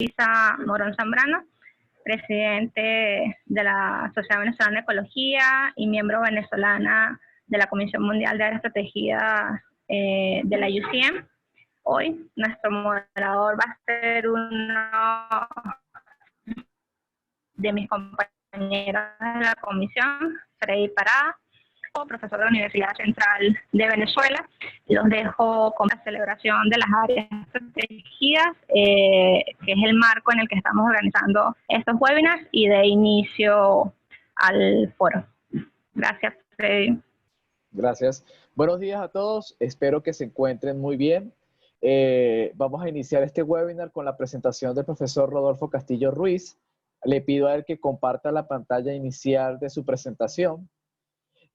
Luisa Morón Zambrano, presidente de la Sociedad Venezolana de Ecología y miembro venezolana de la Comisión Mundial de Áreas Protegidas de la UCM. Hoy nuestro moderador va a ser uno de mis compañeros de la comisión, Freddy Parada, profesor de la Universidad Central de Venezuela. Los dejo con la celebración de las áreas protegidas, que es el marco en el que estamos organizando estos webinars, y de inicio al foro. Gracias, Freddy. Gracias. Buenos días a todos. Espero que se encuentren muy bien. Vamos a iniciar este webinar con la presentación del profesor Rodolfo Castillo Ruiz. Le pido a él que comparta la pantalla inicial de su presentación.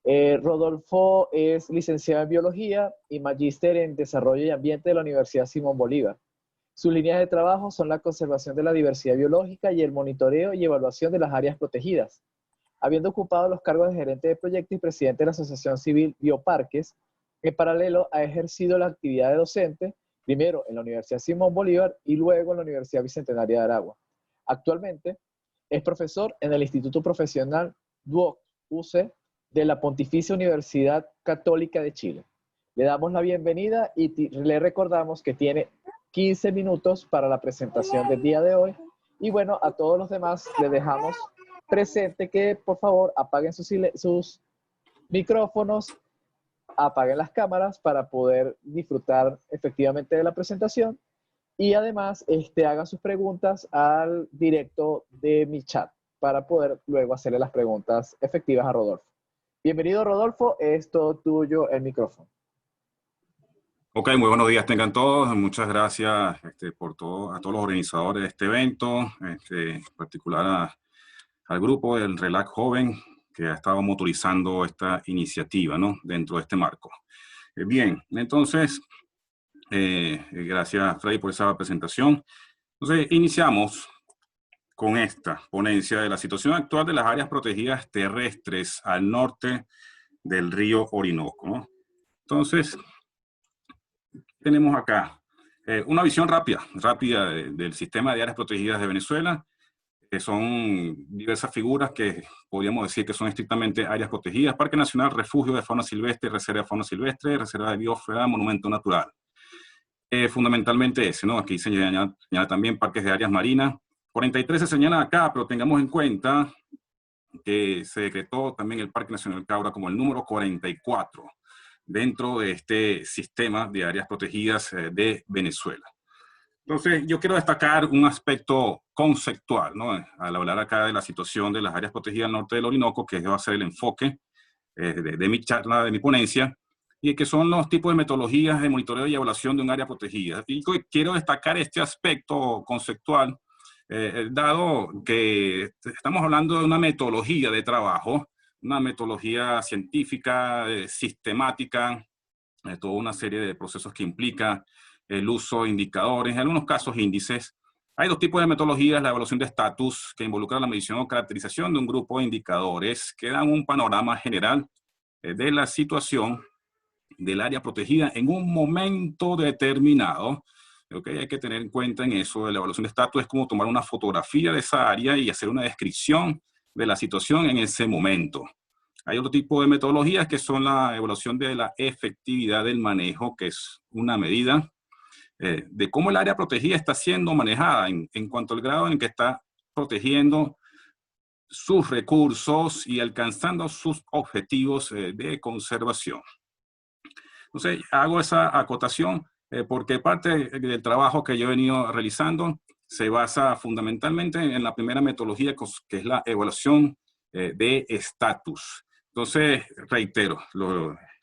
Rodolfo es licenciado en Biología y magíster en Desarrollo y Ambiente de la Universidad Simón Bolívar. Sus líneas de trabajo son la conservación de la diversidad biológica y el monitoreo y evaluación de las áreas protegidas. Habiendo ocupado los cargos de gerente de proyecto y presidente de la Asociación Civil Bioparques, en paralelo ha ejercido la actividad de docente, primero en la Universidad Simón Bolívar y luego en la Universidad Bicentenaria de Aragua. Actualmente es profesor en el Instituto Profesional DUOC UC de la Pontificia Universidad Católica de Chile. Le damos la bienvenida y le recordamos que tiene 15 minutos para la presentación del día de hoy. Y bueno, a todos los demás les dejamos presente que por favor apaguen sus micrófonos, apaguen las cámaras para poder disfrutar efectivamente de la presentación. Y además hagan sus preguntas al directo de mi chat para poder luego hacerle las preguntas efectivas a Rodolfo. Bienvenido, Rodolfo, es todo tuyo el micrófono. Ok, muy buenos días tengan todos. Muchas gracias a todos los organizadores de este evento, en particular al grupo del RELAC Joven, que ha estado motorizando esta iniciativa, ¿no?, dentro de este marco. Bien, entonces, gracias, Freddy, por esa presentación. Entonces, iniciamos con esta ponencia de la situación actual de las áreas protegidas terrestres al norte del río Orinoco, ¿no? Entonces, tenemos acá una visión rápida del sistema de áreas protegidas de Venezuela, que son diversas figuras que podríamos decir que son estrictamente áreas protegidas: Parque Nacional, Refugio de Fauna Silvestre, Reserva de Fauna Silvestre, Reserva de Biosfera, Monumento Natural. Fundamentalmente ese, ¿no? Aquí se señala también parques de áreas marinas. 43 se señala acá, pero tengamos en cuenta que se decretó también el Parque Nacional Caura como el número 44 dentro de este sistema de áreas protegidas de Venezuela. Entonces, yo quiero destacar un aspecto conceptual, ¿no?, al hablar acá de la situación de las áreas protegidas al norte del Orinoco, que va a ser el enfoque de mi charla, de mi ponencia, y que son los tipos de metodologías de monitoreo y evaluación de un área protegida. Y quiero destacar este aspecto conceptual, dado que estamos hablando de una metodología de trabajo, una metodología científica, sistemática, toda una serie de procesos que implica el uso de indicadores, en algunos casos índices. Hay dos tipos de metodologías: la evaluación de estatus, que involucra la medición o caracterización de un grupo de indicadores que dan un panorama general de la situación del área protegida en un momento determinado. Okay, hay que tener en cuenta en eso. La evaluación de estatus es como tomar una fotografía de esa área y hacer una descripción de la situación en ese momento. Hay otro tipo de metodologías que son la evaluación de la efectividad del manejo, que es una medida de cómo el área protegida está siendo manejada en cuanto al grado en que está protegiendo sus recursos y alcanzando sus objetivos de conservación. Entonces, hago esa acotación porque parte del trabajo que yo he venido realizando se basa fundamentalmente en la primera metodología, que es la evaluación de estatus. Entonces, reitero,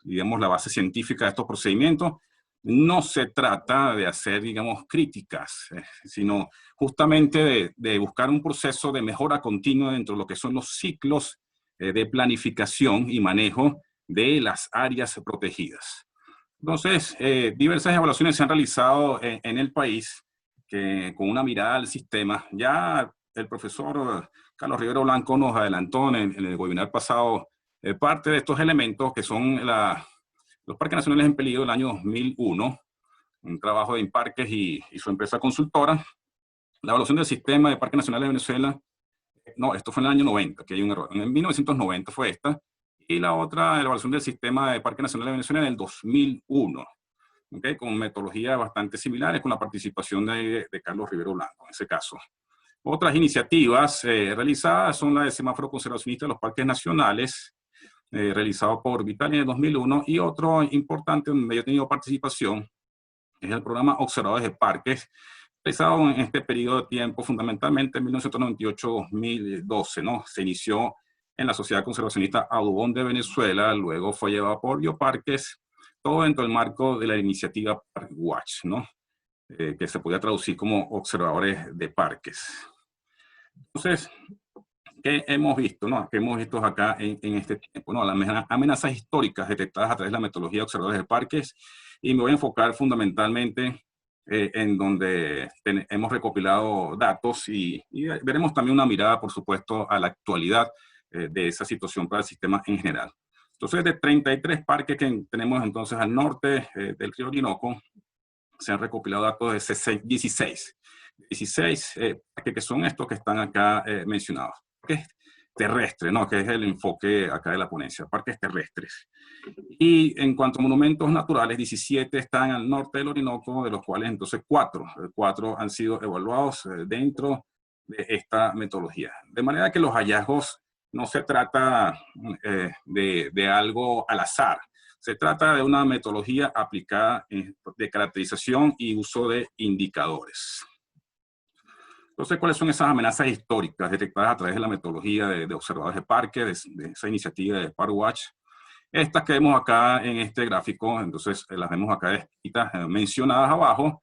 digamos, la base científica de estos procedimientos. No se trata de hacer, digamos, críticas, sino justamente de buscar un proceso de mejora continua dentro de lo que son los ciclos de planificación y manejo de las áreas protegidas. Entonces, diversas evaluaciones se han realizado en el país con una mirada al sistema. Ya el profesor Carlos Rivero Blanco nos adelantó en el webinar pasado parte de estos elementos que son los parques nacionales en peligro del año 2001, un trabajo de Imparques y su empresa consultora, La evaluación del sistema de parques nacionales de Venezuela, no, esto fue en el año 90, que hay un error. En 1990 fue esta. Y la otra, la evaluación del sistema de parques nacionales de Venezuela en el 2001. ¿Okay? Con metodologías bastante similares, con la participación de Carlos Rivero Blanco, en ese caso. Otras iniciativas realizadas son la del semáforo conservacionista de los parques nacionales, realizado por Vitali en el 2001, y otro importante donde yo he tenido participación es el programa Observadores de Parques, realizado en este periodo de tiempo, fundamentalmente en 1998-2012, ¿no? Se inició en la Sociedad Conservacionista Audubon de Venezuela, luego fue llevado por Bioparques, todo dentro del marco de la iniciativa ParkWatch, ¿no? Que se podía traducir como observadores de parques. Entonces, ¿qué hemos visto, no? ¿Qué hemos visto acá en este tiempo, no? Las amenazas históricas detectadas a través de la metodología de observadores de parques, y me voy a enfocar fundamentalmente en donde hemos recopilado datos y veremos también una mirada, por supuesto, a la actualidad de esa situación para el sistema en general. Entonces, de 33 parques que tenemos entonces al norte del río Orinoco, se han recopilado datos de 16 parques, que son estos que están acá mencionados. Parques terrestres, ¿no? Que es el enfoque acá de la ponencia, parques terrestres. Y en cuanto a monumentos naturales, 17 están al norte del Orinoco, de los cuales entonces 4 han sido evaluados dentro de esta metodología. De manera que los hallazgos no se trata de algo al azar. Se trata de una metodología aplicada de caracterización y uso de indicadores. Entonces, ¿cuáles son esas amenazas históricas detectadas a través de la metodología de observadores de parques, de esa iniciativa de ParkWatch? Estas que vemos acá en este gráfico, entonces las vemos acá descritas, mencionadas abajo,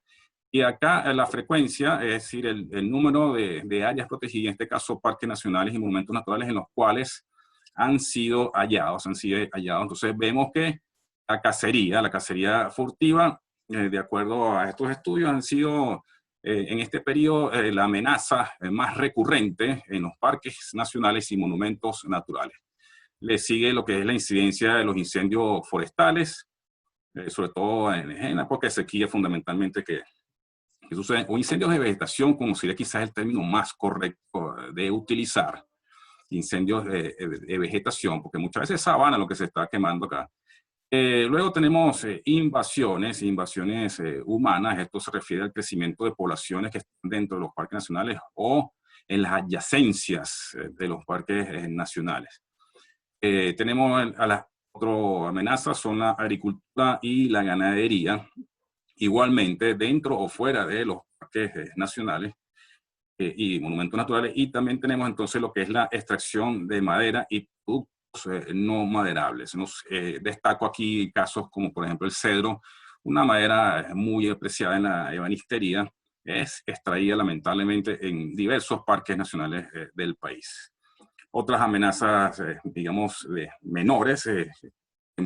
y acá la frecuencia, es decir, el número de áreas protegidas, en este caso parques nacionales y monumentos naturales en los cuales han sido hallados. Entonces vemos que la cacería furtiva, de acuerdo a estos estudios, han sido en este periodo la amenaza más recurrente en los parques nacionales y monumentos naturales. Le sigue lo que es la incidencia de los incendios forestales, sobre todo en la época de sequía fundamentalmente que suceden, o incendios de vegetación, como sería quizás el término más correcto de utilizar, incendios de vegetación, porque muchas veces es sabana lo que se está quemando acá. Luego tenemos invasiones humanas. Esto se refiere al crecimiento de poblaciones que están dentro de los parques nacionales o en las adyacencias de los parques nacionales. Tenemos a las otras amenazas, son la agricultura y la ganadería, igualmente dentro o fuera de los parques nacionales y monumentos naturales. Y también tenemos entonces lo que es la extracción de madera y productos no maderables. Destaco aquí casos como por ejemplo el cedro, una madera muy apreciada en la ebanistería, es extraída lamentablemente en diversos parques nacionales del país. Otras amenazas, digamos, menores,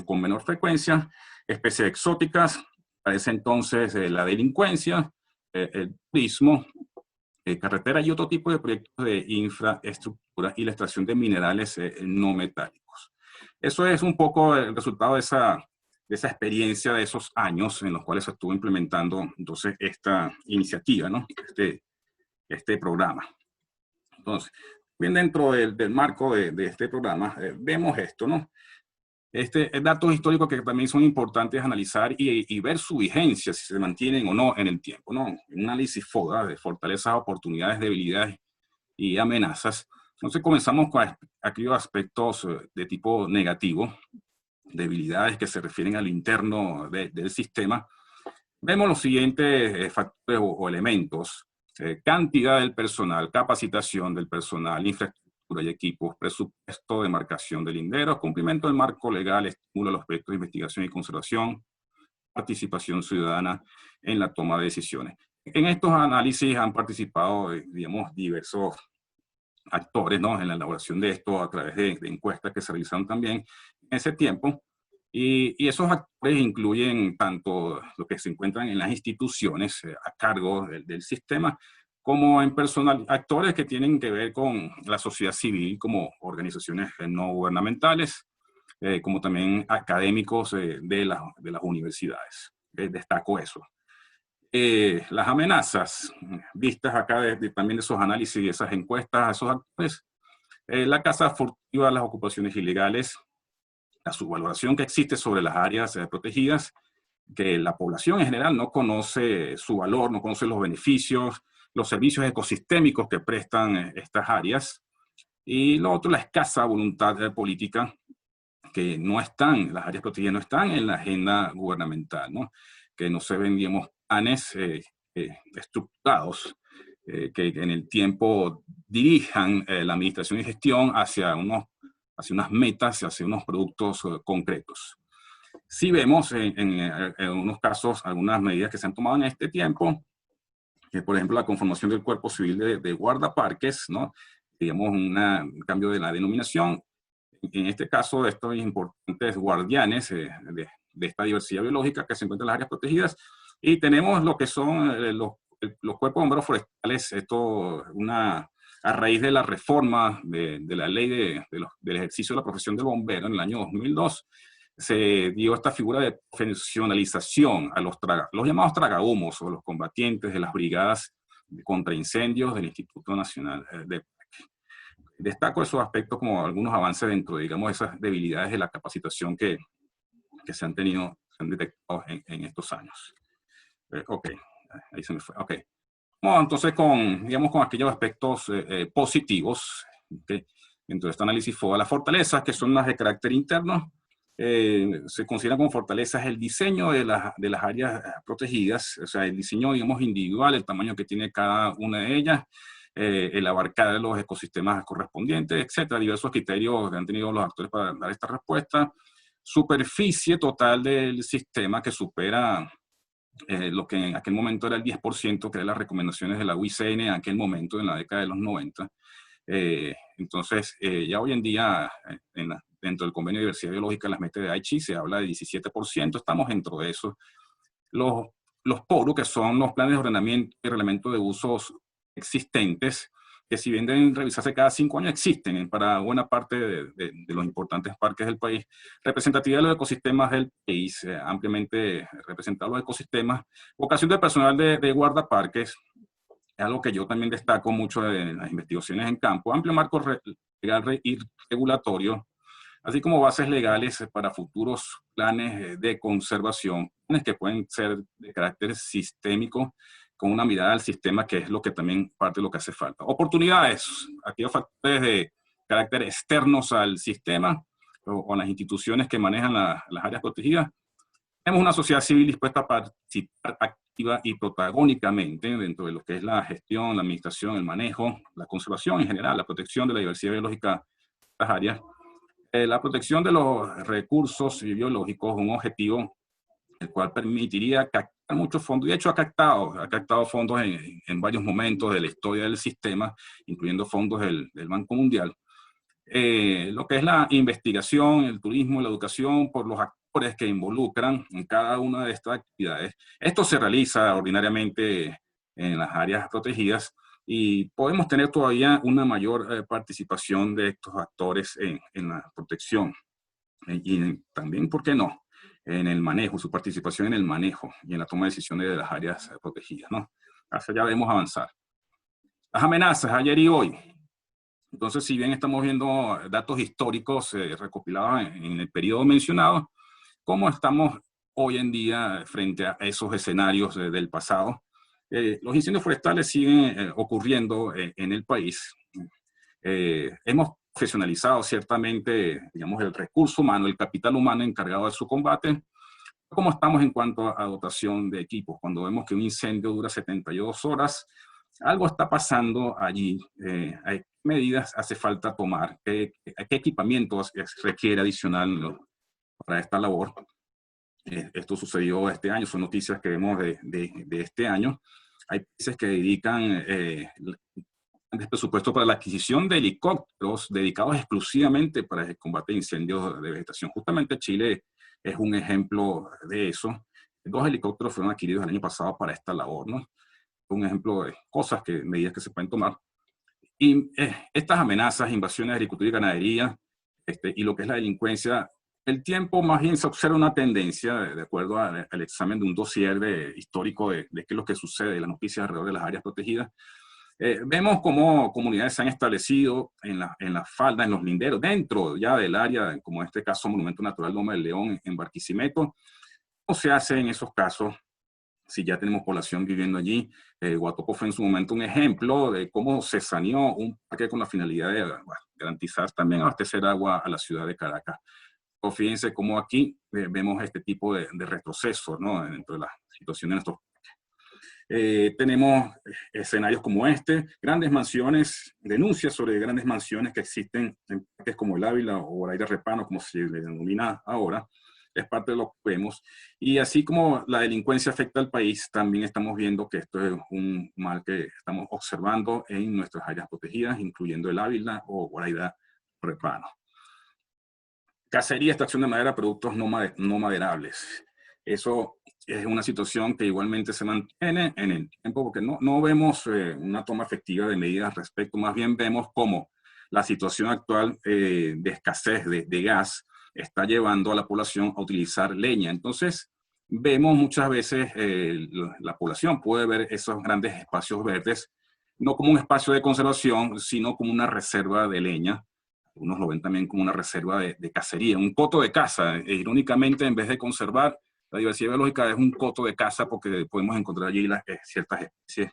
con menor frecuencia, especies exóticas, parece entonces la delincuencia, el turismo, carretera y otro tipo de proyectos de infraestructura y la extracción de minerales no metálicos. Eso es un poco el resultado de esa experiencia de esos años en los cuales se estuvo implementando entonces esta iniciativa, ¿no? Este programa. Entonces, bien dentro del marco de este programa, vemos esto, ¿no? Datos históricos que también son importantes analizar y ver su vigencia, si se mantienen o no en el tiempo, ¿no? Un análisis FODA de fortalezas, oportunidades, debilidades y amenazas. Entonces comenzamos con aquellos aspectos de tipo negativo, debilidades que se refieren al interno del sistema. Vemos los siguientes factores o elementos: cantidad del personal, capacitación del personal, infraestructura y equipos, presupuesto de marcación de linderos, cumplimiento del marco legal, estímulo a los proyectos de investigación y conservación, participación ciudadana en la toma de decisiones. En estos análisis han participado, digamos, diversos actores, ¿no? En la elaboración de esto a través de encuestas que se realizaron también en ese tiempo. Y esos actores incluyen tanto los que se encuentran en las instituciones a cargo del sistema, como en actores que tienen que ver con la sociedad civil, como organizaciones no gubernamentales, como también académicos de las universidades. Destaco eso. las amenazas vistas acá también de esos análisis y esas encuestas a esos actores, la caza furtiva, las ocupaciones ilegales, la subvaloración que existe sobre las áreas protegidas, que la población en general no conoce su valor, no conoce los beneficios, los servicios ecosistémicos que prestan estas áreas, y lo otro, la escasa voluntad política, que no están, las áreas protegidas no están en la agenda gubernamental, ¿no? Que no se ven, digamos, planes estructurados que en el tiempo dirijan la administración y gestión hacia unas metas, hacia unos productos concretos. Sí vemos en unos casos algunas medidas que se han tomado en este tiempo, que por ejemplo la conformación del Cuerpo Civil de Guardaparques, ¿no? Digamos un cambio de la denominación. En este caso, estos importantes guardianes de esta diversidad biológica que se encuentran en las áreas protegidas. Y tenemos lo que son los cuerpos de bomberos forestales, esto a raíz de la reforma de la ley del ejercicio de la profesión del bombero en el año 2002, se dio esta figura de profesionalización a los llamados tragahumos o los combatientes de las brigadas contra incendios del Instituto Nacional de Destaco esos aspectos como algunos avances dentro de, digamos, esas debilidades de la capacitación que se han detectado en estos años. Ok, ahí se me fue. Ok. Bueno, entonces digamos, con aquellos aspectos positivos, okay, dentro de este análisis FOA, las fortalezas, que son las de carácter interno, se consideran como fortalezas el diseño de las áreas protegidas, o sea, el diseño, digamos, individual, el tamaño que tiene cada una de ellas, el abarcar los ecosistemas correspondientes, etcétera, diversos criterios que han tenido los actores para dar esta respuesta. Superficie total del sistema que supera lo que en aquel momento era el 10%, que eran las recomendaciones de la UICN en aquel momento, en la década de los 90. Entonces, ya hoy en día, dentro del Convenio de Diversidad Biológica, las metas de Aichi, se habla de 17%, estamos dentro de eso. Los PORU, que son los planes de ordenamiento y reglamento de usos existentes, que si bien deben revisarse cada 5 años, existen para buena parte de los importantes parques del país. Representatividad de los ecosistemas del país, ampliamente representados los ecosistemas. Vocación del personal de guardaparques, es algo que yo también destaco mucho en las investigaciones en campo. Amplio marco legal y regulatorio, así como bases legales para futuros planes de conservación, planes que pueden ser de carácter sistémico, con una mirada al sistema, que es lo que también parte de lo que hace falta. Oportunidades, aquellos factores de carácter externos al sistema o a las instituciones que manejan las áreas protegidas. Tenemos una sociedad civil dispuesta a participar activa y protagónicamente dentro de lo que es la gestión, la administración, el manejo, la conservación en general, la protección de la diversidad biológica de estas áreas. La protección de los recursos biológicos, un objetivo el cual permitiría captar muchos fondos, y de hecho ha captado fondos en varios momentos de la historia del sistema, incluyendo fondos del Banco Mundial. Lo que es la investigación, el turismo, la educación, por los actores que involucran en cada una de estas actividades. Esto se realiza ordinariamente en las áreas protegidas y podemos tener todavía una mayor participación de estos actores en la protección. Y también, ¿por qué no?, en el manejo, su participación en el manejo y en la toma de decisiones de las áreas protegidas, ¿no? Hacia allá debemos avanzar. Las amenazas, ayer y hoy. Entonces, si bien estamos viendo datos históricos recopilados en el periodo mencionado, ¿cómo estamos hoy en día frente a esos escenarios del pasado? Los incendios forestales siguen ocurriendo en el país. Hemos profesionalizado ciertamente, digamos, el recurso humano, el capital humano encargado de su combate. ¿Cómo estamos en cuanto a dotación de equipos? Cuando vemos que un incendio dura 72 horas, algo está pasando allí. ¿Qué medidas hace falta tomar? ¿Qué equipamiento requiere adicional para esta labor? Esto sucedió este año, son noticias que vemos de este año. Hay países que dedican presupuesto para la adquisición de helicópteros dedicados exclusivamente para el combate de incendios de vegetación. Justamente Chile es un ejemplo de eso. 2 helicópteros fueron adquiridos el año pasado para esta labor, ¿no? Un ejemplo de medidas que se pueden tomar. Y estas amenazas, invasiones de agricultura y ganadería, y lo que es la delincuencia, el tiempo más bien se observa una tendencia, de acuerdo al examen de un dossier histórico de qué es lo que sucede, las noticias alrededor de las áreas protegidas. Vemos cómo comunidades se han establecido en las faldas, en los linderos, dentro ya del área, como en este caso Monumento Natural Loma del León en Barquisimeto. ¿Cómo se hace en esos casos si ya tenemos población viviendo allí? Guatoco fue en su momento un ejemplo de cómo se saneó un parque con la finalidad de garantizar también abastecer agua a la ciudad de Caracas. O fíjense cómo aquí vemos este tipo de retroceso, ¿no?, dentro de la situación de nuestros tenemos escenarios como este, grandes mansiones, denuncias sobre grandes mansiones que existen en parques como el Ávila o Guaraíra Repano, como se le denomina ahora, es parte de lo que vemos. Y así como la delincuencia afecta al país, también estamos viendo que esto es un mal que estamos observando en nuestras áreas protegidas, incluyendo el Ávila o Guaraíra Repano. Cacería, extracción de madera, productos no maderables. Eso es una situación que igualmente se mantiene en el tiempo, porque no vemos una toma efectiva de medidas al respecto, más bien vemos cómo la situación actual de escasez de gas está llevando a la población a utilizar leña. Entonces, vemos muchas veces la población puede ver esos grandes espacios verdes, no como un espacio de conservación, sino como una reserva de leña. Algunos lo ven también como una reserva de cacería, un coto de caza. Irónicamente, en vez de conservar la diversidad biológica, es un coto de caza porque podemos encontrar allí ciertas especies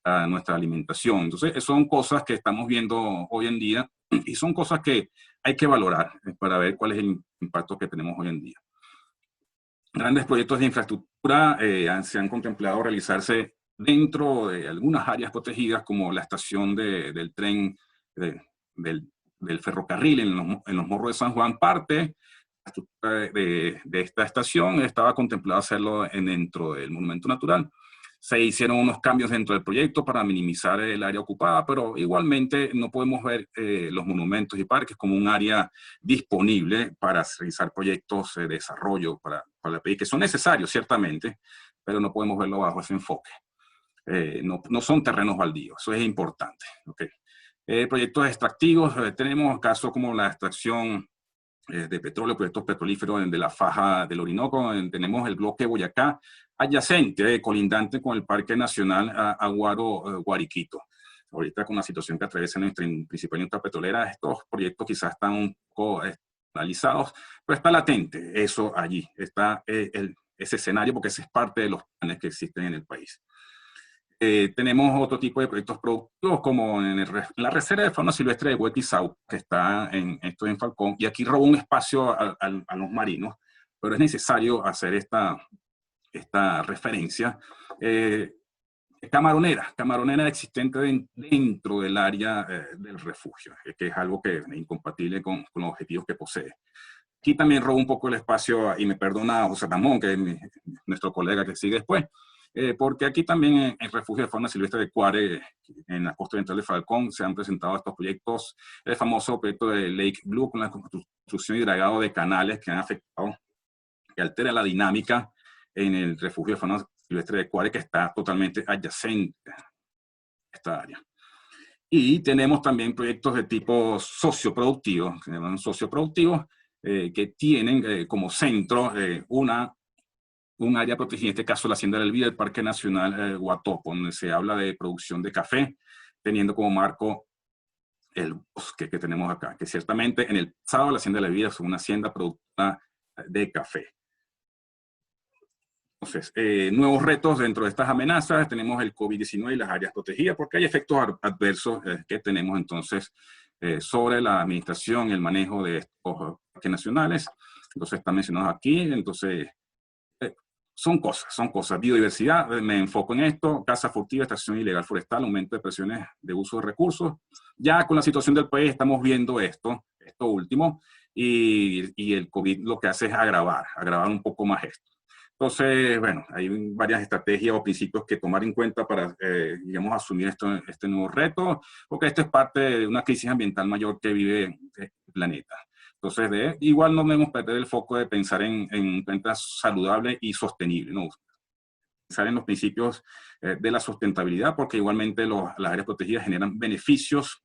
a nuestra alimentación. Entonces, son cosas que estamos viendo hoy en día y son cosas que hay que valorar para ver cuál es el impacto que tenemos hoy en día. Grandes proyectos de infraestructura se han contemplado realizarse dentro de algunas áreas protegidas, como la estación del tren del ferrocarril en los Morros de San Juan. Parte de esta estación estaba contemplado hacerlo dentro del Monumento Natural. Se hicieron unos cambios dentro del proyecto para minimizar el área ocupada, pero igualmente no podemos ver los monumentos y parques como un área disponible para realizar proyectos de desarrollo para el país, que son necesarios ciertamente, pero no podemos verlo bajo ese enfoque. No son terrenos baldíos, eso es importante. ¿Okay? Proyectos extractivos, tenemos casos como la extracción de petróleo, proyectos petrolíferos de la faja del Orinoco. Tenemos el bloque Boyacá, adyacente, colindante con el Parque Nacional Aguaro-Guariquito. Ahorita con la situación que atraviesa nuestra principal industria petrolera, estos proyectos quizás están un poco analizados, pero está latente eso allí, está ese escenario, porque ese es parte de los planes que existen en el país. Tenemos otro tipo de proyectos productivos, como en la Reserva de Fauna Silvestre de Huetizau, que está esto en Falcón, y aquí roba un espacio a los marinos, pero es necesario hacer esta referencia. Camaronera existente dentro del área del refugio, que es algo que es incompatible con los objetivos que posee. Aquí también roba un poco el espacio, y me perdona José Ramón, que es nuestro colega que sigue después, porque aquí también en el refugio de fauna silvestre de Cuare, en la costa oriental de Falcón, se han presentado estos proyectos, el famoso proyecto de Lake Blue, con la construcción y dragado de canales que han afectado, que altera la dinámica en el refugio de fauna silvestre de Cuare, que está totalmente adyacente a esta área. Y tenemos también proyectos de tipo socioproductivo, que se llaman socioproductivos, que tienen como centro un área protegida, en este caso la Hacienda del Vida, el Parque Nacional Guatopo, donde se habla de producción de café, teniendo como marco el bosque que tenemos acá, que ciertamente en el pasado la Hacienda del Vida es una hacienda productora de café. Entonces, nuevos retos dentro de estas amenazas, tenemos el COVID-19 y las áreas protegidas, porque hay efectos adversos que tenemos entonces sobre la administración y el manejo de estos parques nacionales. Entonces, están mencionados aquí. Entonces, son cosas. Biodiversidad, me enfoco en esto, caza furtiva, extracción ilegal forestal, aumento de presiones de uso de recursos. Ya con la situación del país estamos viendo esto último, y el COVID lo que hace es agravar un poco más esto. Entonces, bueno, hay varias estrategias o principios que tomar en cuenta para, digamos, asumir este nuevo reto, porque esto es parte de una crisis ambiental mayor que vive el planeta. Entonces, igual no debemos perder el foco de pensar en un planeta saludable y sostenible, ¿no? Pensar en los principios de la sustentabilidad, porque igualmente las áreas protegidas generan beneficios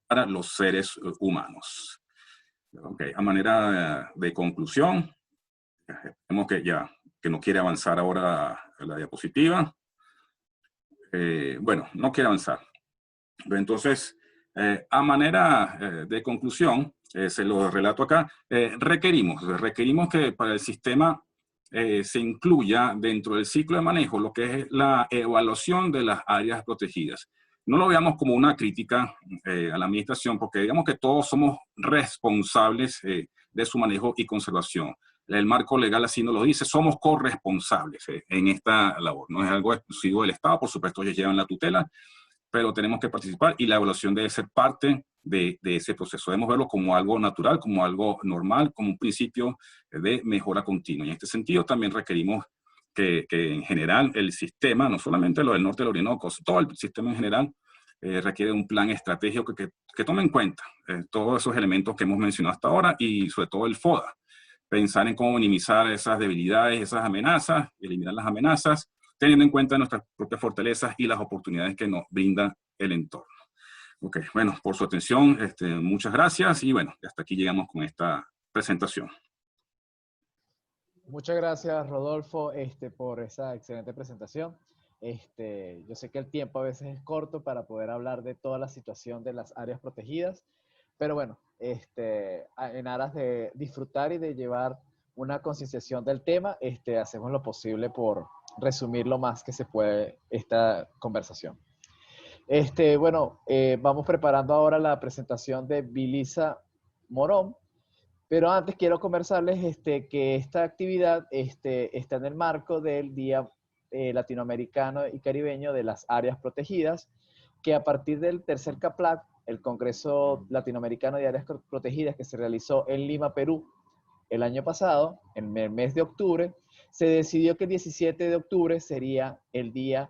para los seres humanos. Ok, a manera de conclusión, vemos que no quiere avanzar ahora la diapositiva. Bueno, no quiere avanzar. Entonces, a manera de conclusión, se lo relato acá, requerimos que para el sistema se incluya dentro del ciclo de manejo lo que es la evaluación de las áreas protegidas. No lo veamos como una crítica a la administración, porque digamos que todos somos responsables de su manejo y conservación. El marco legal así nos lo dice, somos corresponsables en esta labor. No es algo exclusivo del Estado, por supuesto ellos llevan la tutela, pero tenemos que participar y la evaluación debe ser parte de ese proceso. Debemos verlo como algo natural, como algo normal, como un principio de mejora continua. Y en este sentido también requerimos que en general el sistema, no solamente lo del norte del Orinoco, todo el sistema en general, requiere un plan estratégico que tome en cuenta todos esos elementos que hemos mencionado hasta ahora y sobre todo el FODA. Pensar en cómo minimizar esas debilidades, esas amenazas, eliminar las amenazas, teniendo en cuenta nuestras propias fortalezas y las oportunidades que nos brinda el entorno. Ok, bueno, por su atención, muchas gracias y bueno, hasta aquí llegamos con esta presentación. Muchas gracias, Rodolfo, por esa excelente presentación. Yo sé que el tiempo a veces es corto para poder hablar de toda la situación de las áreas protegidas, pero bueno, en aras de disfrutar y de llevar una concienciación del tema, hacemos lo posible por resumir lo más que se puede esta conversación. Bueno, vamos preparando ahora la presentación de Vilisa Morón, pero antes quiero conversarles que esta actividad está en el marco del Día Latinoamericano y Caribeño de las Áreas Protegidas, que a partir del tercer CAPLAC, el Congreso Latinoamericano de Áreas Protegidas que se realizó en Lima, Perú, el año pasado, en el mes de octubre, se decidió que el 17 de octubre sería el Día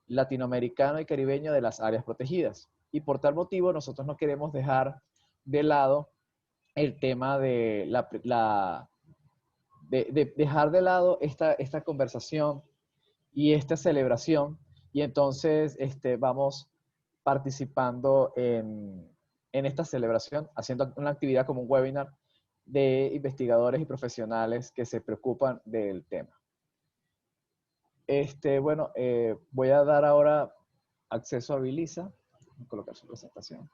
Latinoamericano y Caribeño de las Áreas Protegidas. Y por tal motivo nosotros no queremos dejar de lado el tema de dejar de lado esta conversación y esta celebración, y entonces vamos participando en esta celebración, haciendo una actividad como un webinar de investigadores y profesionales que se preocupan del tema. Bueno, voy a dar ahora acceso a Vilisa. Voy a colocar su presentación.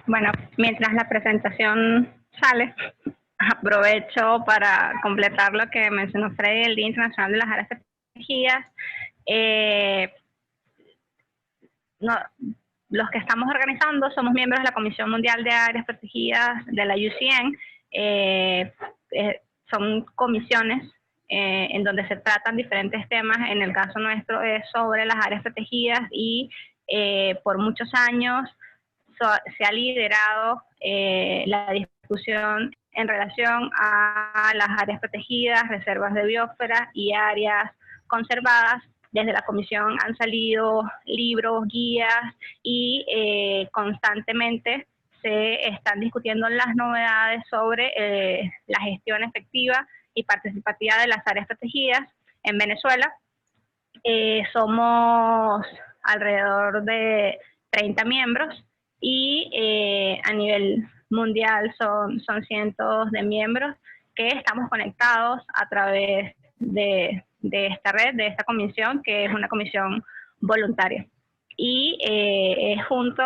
Bueno, mientras la presentación sale, aprovecho para completar lo que mencionó Freddy, el Día Internacional de las Áreas Protegidas. Los que estamos organizando somos miembros de la Comisión Mundial de Áreas Protegidas de la UCN. Son comisiones en donde se tratan diferentes temas. En el caso nuestro es sobre las áreas protegidas y por muchos años se ha liderado la discusión en relación a las áreas protegidas, reservas de biosfera y áreas conservadas. Desde la comisión han salido libros, guías y constantemente se están discutiendo las novedades sobre la gestión efectiva y participativa de las áreas protegidas. En Venezuela somos alrededor de 30 miembros y a nivel mundial son cientos de miembros que estamos conectados a través de esta red, de esta comisión, que es una comisión voluntaria. Y junto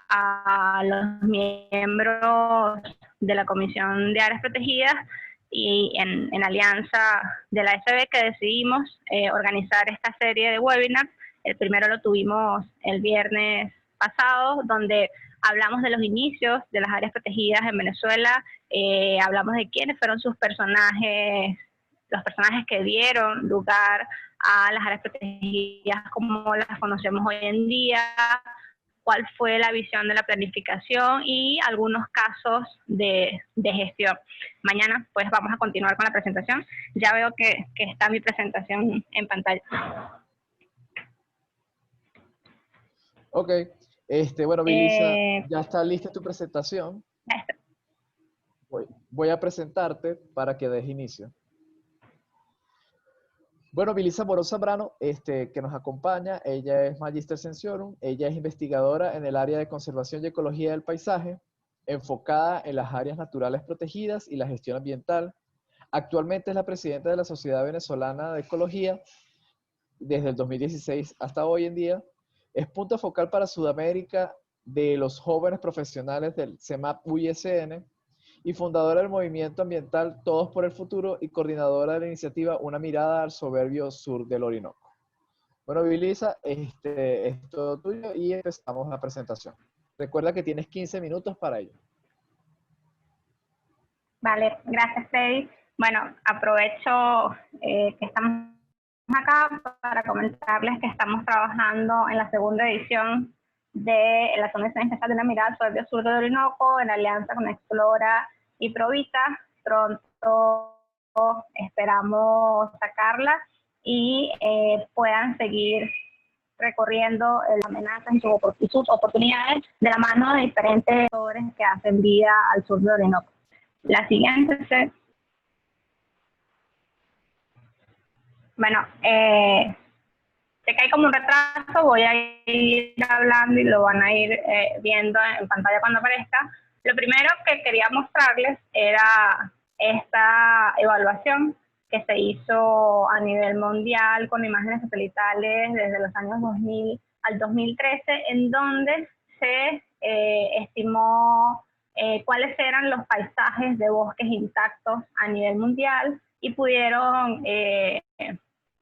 a los miembros de la Comisión de Áreas Protegidas y en alianza de la SB que decidimos organizar esta serie de webinars. El primero lo tuvimos el viernes pasado, donde hablamos de los inicios de las áreas protegidas en Venezuela, hablamos de quiénes fueron sus personajes, los personajes que dieron lugar a las áreas protegidas como las conocemos hoy en día, cuál fue la visión de la planificación y algunos casos de gestión. Mañana pues vamos a continuar con la presentación. Ya veo que está mi presentación en pantalla. Ok, bueno, Vilisa, ya está lista tu presentación. Voy a presentarte para que des inicio. Bueno, Vilisa Morón Zambrano, que nos acompaña, ella es Magister Sciensiorum, ella es investigadora en el área de conservación y ecología del paisaje, enfocada en las áreas naturales protegidas y la gestión ambiental. Actualmente es la presidenta de la Sociedad Venezolana de Ecología desde el 2016 hasta hoy en día. Es punto focal para Sudamérica de los jóvenes profesionales del CEMAP-UISN y fundadora del movimiento ambiental Todos por el Futuro y coordinadora de la iniciativa Una Mirada al Soberbio Sur del Orinoco. Bueno, Vilisa, es todo tuyo y empezamos la presentación. Recuerda que tienes 15 minutos para ello. Vale, gracias, Freddy. Bueno, aprovecho que estamos acá para comentarles que estamos trabajando en la segunda edición de la segunda edición especial de Una Mirada al Soberbio Sur del Orinoco en alianza con Explora y Provita. Pronto esperamos sacarla y puedan seguir recorriendo las amenazas y sus oportunidades de la mano de diferentes actores que hacen vida al sur del Orinoco. La siguiente. Bueno, sé que hay como un retraso, voy a ir hablando y lo van a ir viendo en pantalla cuando aparezca. Lo primero que quería mostrarles era esta evaluación que se hizo a nivel mundial con imágenes satelitales desde los años 2000 al 2013, en donde se estimó cuáles eran los paisajes de bosques intactos a nivel mundial y pudieron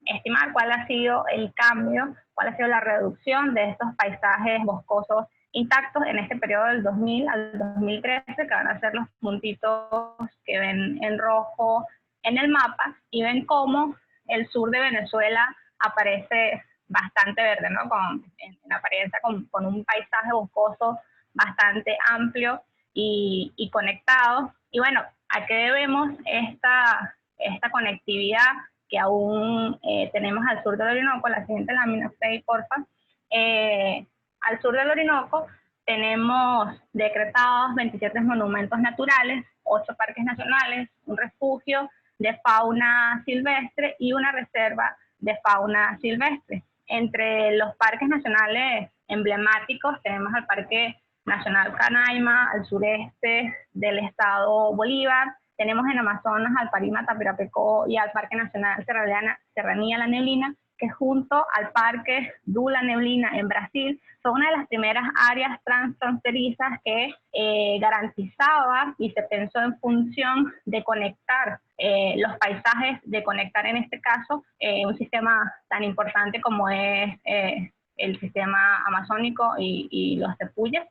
estimar cuál ha sido el cambio, cuál ha sido la reducción de estos paisajes boscosos intactos en este periodo del 2000 al 2013, que van a ser los puntitos que ven en rojo en el mapa, y ven cómo el sur de Venezuela aparece bastante verde, ¿no? En apariencia con un paisaje boscoso bastante amplio y conectado. Y bueno, ¿a qué debemos esta conectividad que aún tenemos al sur del Orinoco? La siguiente lámina, Freddy, porfa. Al sur del Orinoco tenemos decretados 27 monumentos naturales, 8 parques nacionales, un refugio de fauna silvestre y una reserva de fauna silvestre. Entre los parques nacionales emblemáticos tenemos al Parque Nacional Canaima, al sureste del estado Bolívar. Tenemos en Amazonas al Parima Tapirapecó y al Parque Nacional Serranía La Neblina, que junto al Parque Dula Neblina en Brasil fue una de las primeras áreas transfronterizas que garantizaba y se pensó en función de conectar los paisajes, de conectar en este caso un sistema tan importante como es el sistema amazónico y los tepuyes.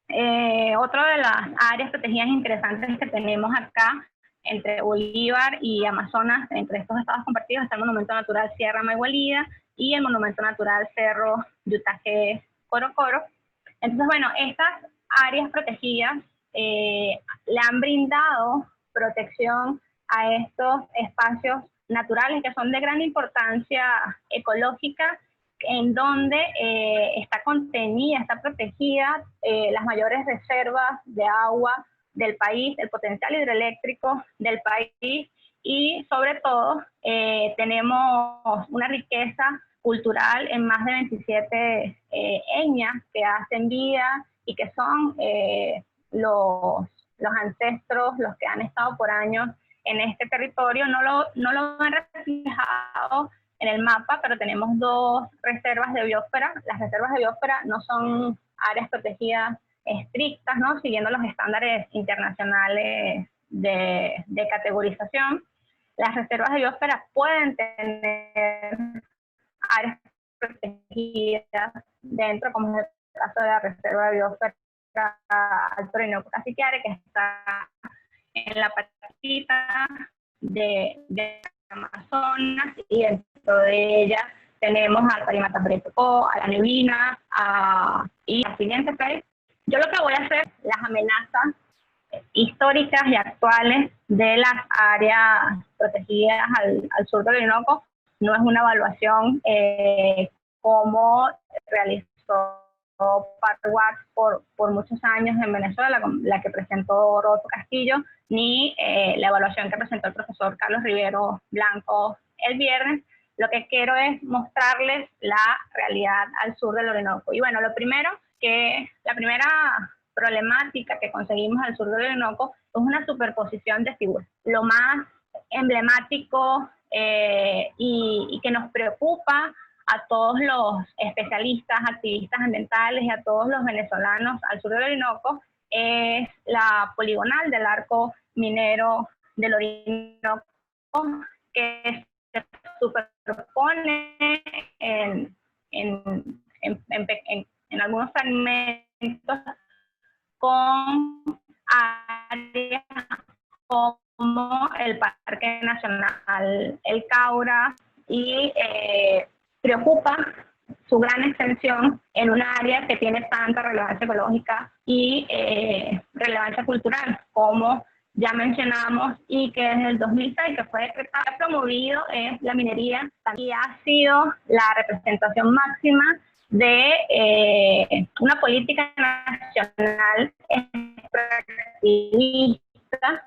Otra de las áreas protegidas interesantes que tenemos acá entre Bolívar y Amazonas, entre estos estados compartidos, está el Monumento Natural Sierra Maigualida y el Monumento Natural Cerro Yutaje Corocoro. Entonces, bueno, estas áreas protegidas le han brindado protección a estos espacios naturales que son de gran importancia ecológica, en donde está contenida, está protegida las mayores reservas de agua del país, el potencial hidroeléctrico del país, y sobre todo tenemos una riqueza cultural en más de 27 etnias que hacen vida y que son los ancestros, los que han estado por años en este territorio. No lo han reflejado en el mapa, pero tenemos 2 reservas de biosfera. Las reservas de biosfera no son áreas protegidas estrictas, ¿no? Siguiendo los estándares internacionales de categorización. Las reservas de biosfera pueden tener áreas protegidas dentro, como es el caso de la reserva de biosfera Alto Orinoco Caciquiare, que está en la patita de Amazonas, y dentro de ella tenemos al Parima Tapirapecó, a la Neblina, y la siguiente slide. Yo lo que voy a hacer, las amenazas históricas y actuales de las áreas protegidas al sur del Orinoco. No es una evaluación como realizó Parwax por muchos años en Venezuela, la que presentó Roto Castillo, ni la evaluación que presentó el profesor Carlos Rivero Blanco el viernes, lo que quiero es mostrarles la realidad al sur del Orinoco. Y bueno, la primera problemática que conseguimos al sur del Orinoco es una superposición de figuras. Lo más emblemático y que nos preocupa a todos los especialistas, activistas ambientales y a todos los venezolanos al sur del Orinoco es la poligonal del arco minero del Orinoco, que se superpone en algunos fragmentos con áreas como el Parque Nacional El Caura y preocupa su gran extensión en un área que tiene tanta relevancia ecológica y relevancia cultural, como ya mencionamos, y que desde el 2006 que fue decretado, promovido es la minería y ha sido la representación máxima de una política nacional extractivista,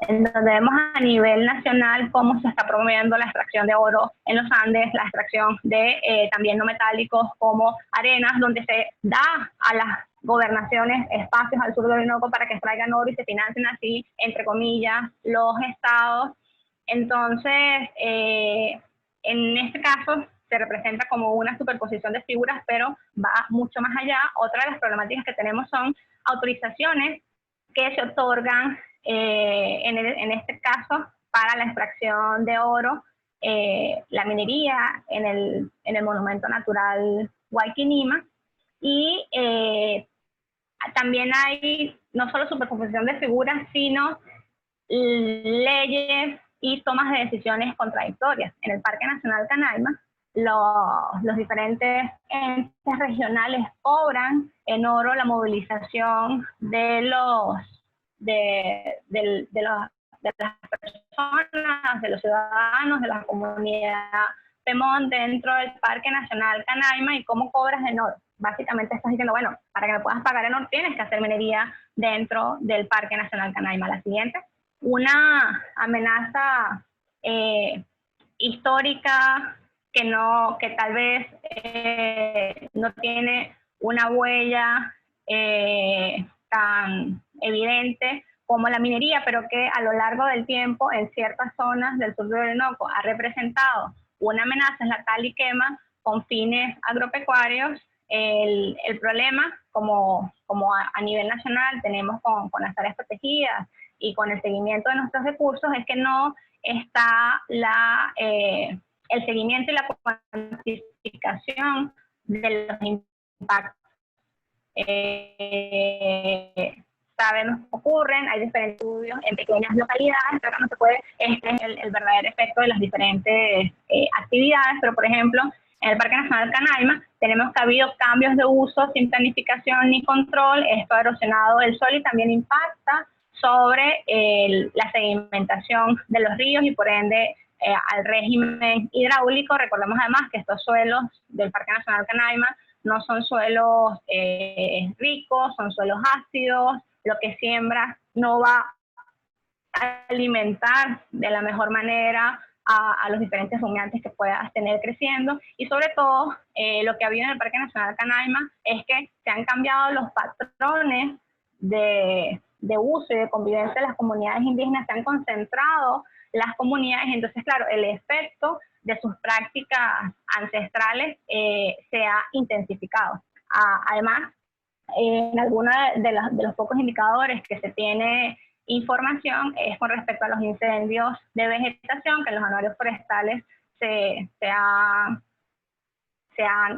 en donde vemos a nivel nacional cómo se está promoviendo la extracción de oro en los Andes, la extracción de también no metálicos como arenas, donde se da a las gobernaciones espacios al sur del Orinoco para que extraigan oro y se financien así, entre comillas, los estados. Entonces, en este caso, se representa como una superposición de figuras, pero va mucho más allá. Otra de las problemáticas que tenemos son autorizaciones que se otorgan en este caso para la extracción de oro, la minería en el Monumento Natural Huayquinima, y también hay no solo superposición de figuras, sino leyes y tomas de decisiones contradictorias. En el Parque Nacional Canaima, los diferentes entes regionales cobran en oro la movilización de las personas, de los ciudadanos, de la comunidad Pemón dentro del Parque Nacional Canaima. ¿Y cómo cobras en oro? Básicamente estás diciendo, bueno, para que me puedas pagar en oro tienes que hacer minería dentro del Parque Nacional Canaima. La siguiente, una amenaza histórica que tal vez no tiene una huella tan evidente como la minería, pero que a lo largo del tiempo en ciertas zonas del sur del Orinoco ha representado una amenaza, es la tal y quema con fines agropecuarios. El problema, como a nivel nacional tenemos con las áreas protegidas y con el seguimiento de nuestros recursos, es que no está el seguimiento y la cuantificación de los impactos. Sabemos que ocurren, hay diferentes estudios en pequeñas localidades, pero no se puede el verdadero efecto de las diferentes actividades. Pero, por ejemplo, en el Parque Nacional Canaima tenemos que ha habido cambios de uso sin planificación ni control. Esto ha erosionado el suelo y también impacta sobre la sedimentación de los ríos y por ende al régimen hidráulico. Recordemos además que estos suelos del Parque Nacional Canaima no son suelos ricos, son suelos ácidos. Lo que siembra no va a alimentar de la mejor manera a los diferentes rumiantes que puedas tener creciendo. Y sobre todo, lo que ha habido en el Parque Nacional Canaima es que se han cambiado los patrones de uso y de convivencia de las comunidades indígenas, se han concentrado las comunidades, entonces claro, el efecto de sus prácticas ancestrales se ha intensificado. Además, en algunos de los pocos indicadores que se tiene información es con respecto a los incendios de vegetación, que en los anuarios forestales se han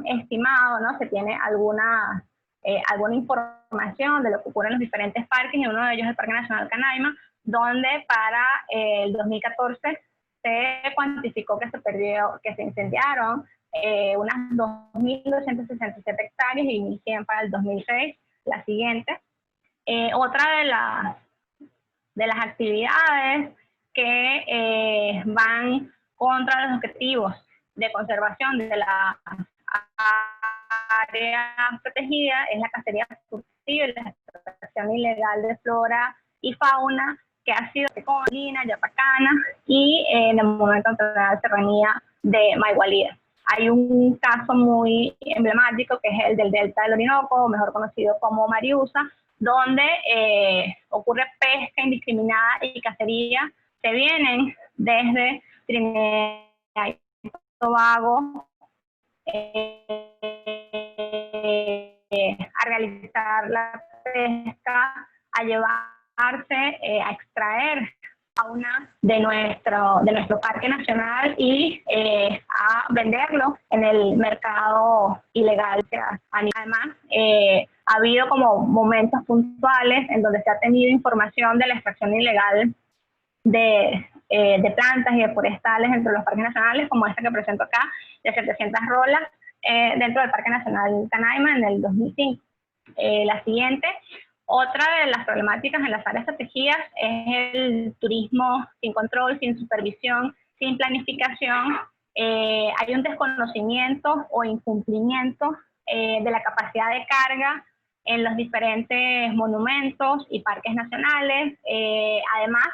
estimado, ¿no? Se tiene alguna información de lo que ocurre en los diferentes parques, y uno de ellos es el Parque Nacional Canaima, donde para el 2014 se cuantificó que se incendiaron unas 2.267 hectáreas y 1.100 para el 2006, la siguiente. Otra de las actividades que van contra los objetivos de conservación de la área protegida es la cacería furtiva y la extracción ilegal de flora y fauna, que ha sido con Lina, Yapacana y en el momento de la serranía de Maigualía. Hay un caso muy emblemático que es el del Delta del Orinoco, mejor conocido como Mariusa, donde ocurre pesca indiscriminada y cacería. Se vienen desde Trinidad y Tobago a realizar la pesca, a llevarse, a extraer fauna de nuestro parque nacional y a venderlo en el mercado ilegal. Además, ha habido como momentos puntuales en donde se ha tenido información de la extracción ilegal de plantas y de forestales dentro de los parques nacionales, como esta que presento acá, de 700 rolas dentro del Parque Nacional Canaima en el 2005. La siguiente, otra de las problemáticas en las áreas protegidas es el turismo sin control, sin supervisión, sin planificación. Hay un desconocimiento o incumplimiento de la capacidad de carga en los diferentes monumentos y parques nacionales. Además,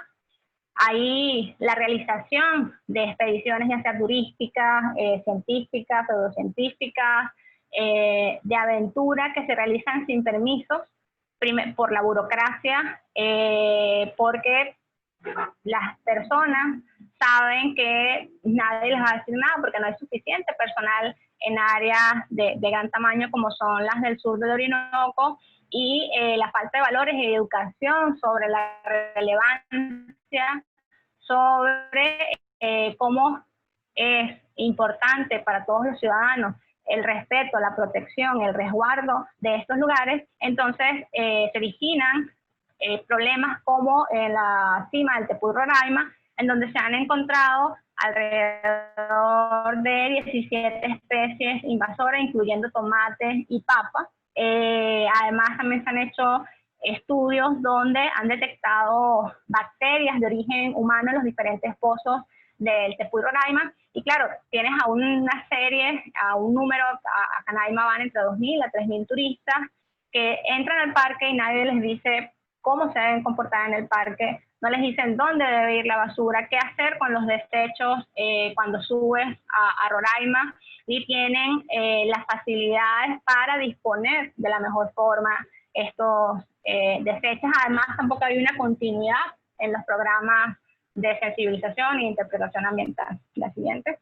hay la realización de expediciones ya sea turísticas, científicas, pseudocientíficas, de aventura que se realizan sin permisos por la burocracia, porque las personas saben que nadie les va a decir nada porque no hay suficiente personal en áreas de gran tamaño como son las del sur del Orinoco, y la falta de valores y educación sobre la relevancia, sobre cómo es importante para todos los ciudadanos el respeto, la protección, el resguardo de estos lugares. Entonces se originan problemas como en la cima del Tepuy Roraima, en donde se han encontrado alrededor de 17 especies invasoras, incluyendo tomates y papas. Además, también se han hecho estudios donde han detectado bacterias de origen humano en los diferentes pozos del Tepuy Roraima. Y claro, tienes a una serie, a un número, a Canaima van entre 2.000 a 3.000 turistas que entran al parque y nadie les dice cómo se deben comportar en el parque, no les dicen dónde debe ir la basura, qué hacer con los desechos cuando subes a Roraima, y tienen las facilidades para disponer de la mejor forma estos desechos. Además, tampoco hay una continuidad en los programas de sensibilización e interpretación ambiental. La siguiente.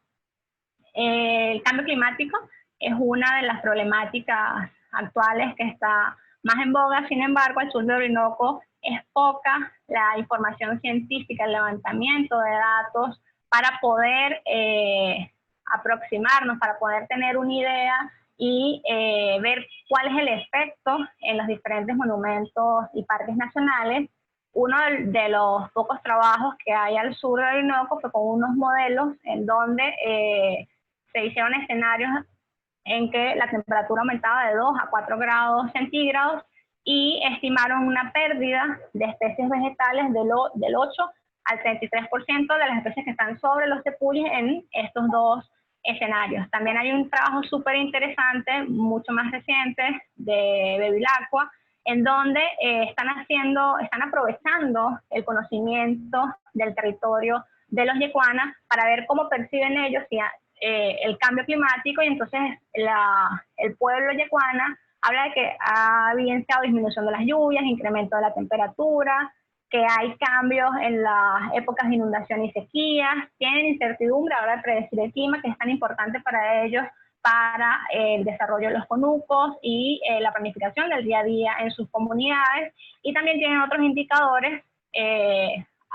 El cambio climático es una de las problemáticas actuales que está más en boga. Sin embargo, al sur de Orinoco es poca la información científica, el levantamiento de datos para poder aproximarnos, para poder tener una idea y ver cuál es el efecto en los diferentes monumentos y parques nacionales. Uno de los pocos trabajos que hay al sur de Orinoco fue con unos modelos en donde se hicieron escenarios en que la temperatura aumentaba de 2 a 4 grados centígrados y estimaron una pérdida de especies vegetales del 8 al 33% de las especies que están sobre los tepuyes en estos dos escenarios. También hay un trabajo súper interesante, mucho más reciente, de Bevilacqua, en donde están aprovechando el conocimiento del territorio de los yecuanas para ver cómo perciben ellos el cambio climático, y entonces el pueblo yecuana habla de que ha evidenciado disminución de las lluvias, incremento de la temperatura, que hay cambios en las épocas de inundación y sequías, tienen incertidumbre ahora de predecir el clima, que es tan importante para ellos para el desarrollo de los conucos y la planificación del día a día en sus comunidades, y también tienen otros indicadores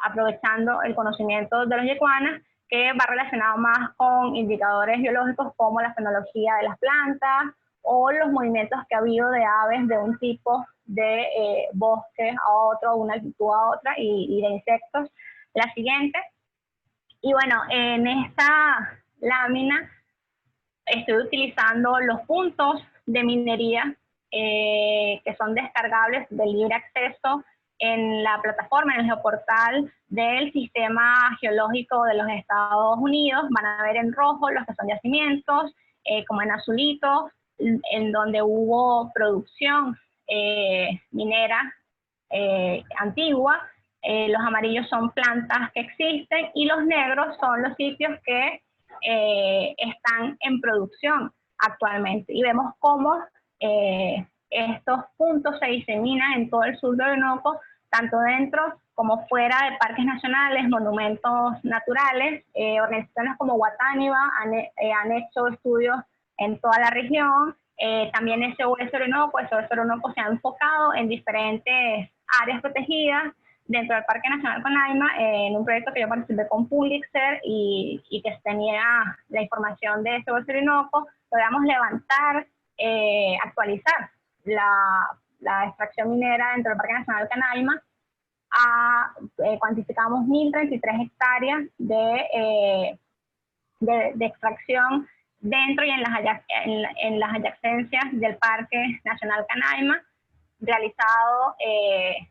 aprovechando el conocimiento de los yecuanas, que va relacionado más con indicadores biológicos como la fenología de las plantas o los movimientos que ha habido de aves de un tipo de bosque a otro, una altitud a otra, y de insectos. La siguiente. Y bueno, en esta lámina estoy utilizando los puntos de minería que son descargables de libre acceso en la plataforma, en el geoportal del Sistema Geológico de los Estados Unidos. Van a ver en rojo los que son yacimientos, como en azulito, en donde hubo producción minera antigua, Los amarillos son plantas que existen y los negros son los sitios que están en producción actualmente. Y vemos cómo estos puntos se diseminan en todo el sur de Orinoco, tanto dentro como fuera de parques nacionales, monumentos naturales. Organizaciones como Guatániva han hecho estudios en toda la región. También SOS Orinoco se ha enfocado en diferentes áreas protegidas dentro del Parque Nacional Canaima, en un proyecto que yo participé con Pulitzer y que tenía la información de SOS Orinoco. Logramos levantar, actualizar la extracción minera dentro del Parque Nacional Canaima. Cuantificamos 1.033 hectáreas de extracción dentro y en las adyacencias del Parque Nacional Canaima, realizado en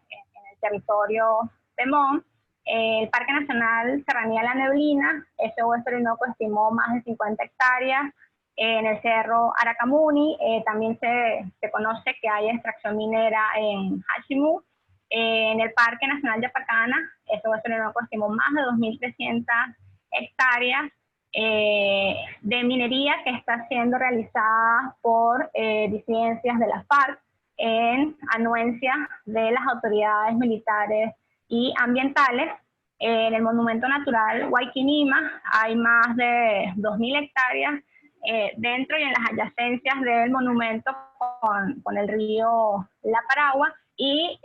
el territorio Pemón. El Parque Nacional Serranía La Neblina, SOS Orinoco estimó más de 50 hectáreas. En el Cerro Aracamuni también se conoce que hay extracción minera en Hachimú. En el Parque Nacional de Pacana, SOS Orinoco estimó más de 2.300 hectáreas de minería que está siendo realizada por disidencias de la FARC en anuencia de las autoridades militares y ambientales. En el Monumento Natural Huayquinima hay más de 2.000 hectáreas dentro y en las adyacencias del monumento con el río La Paragua, y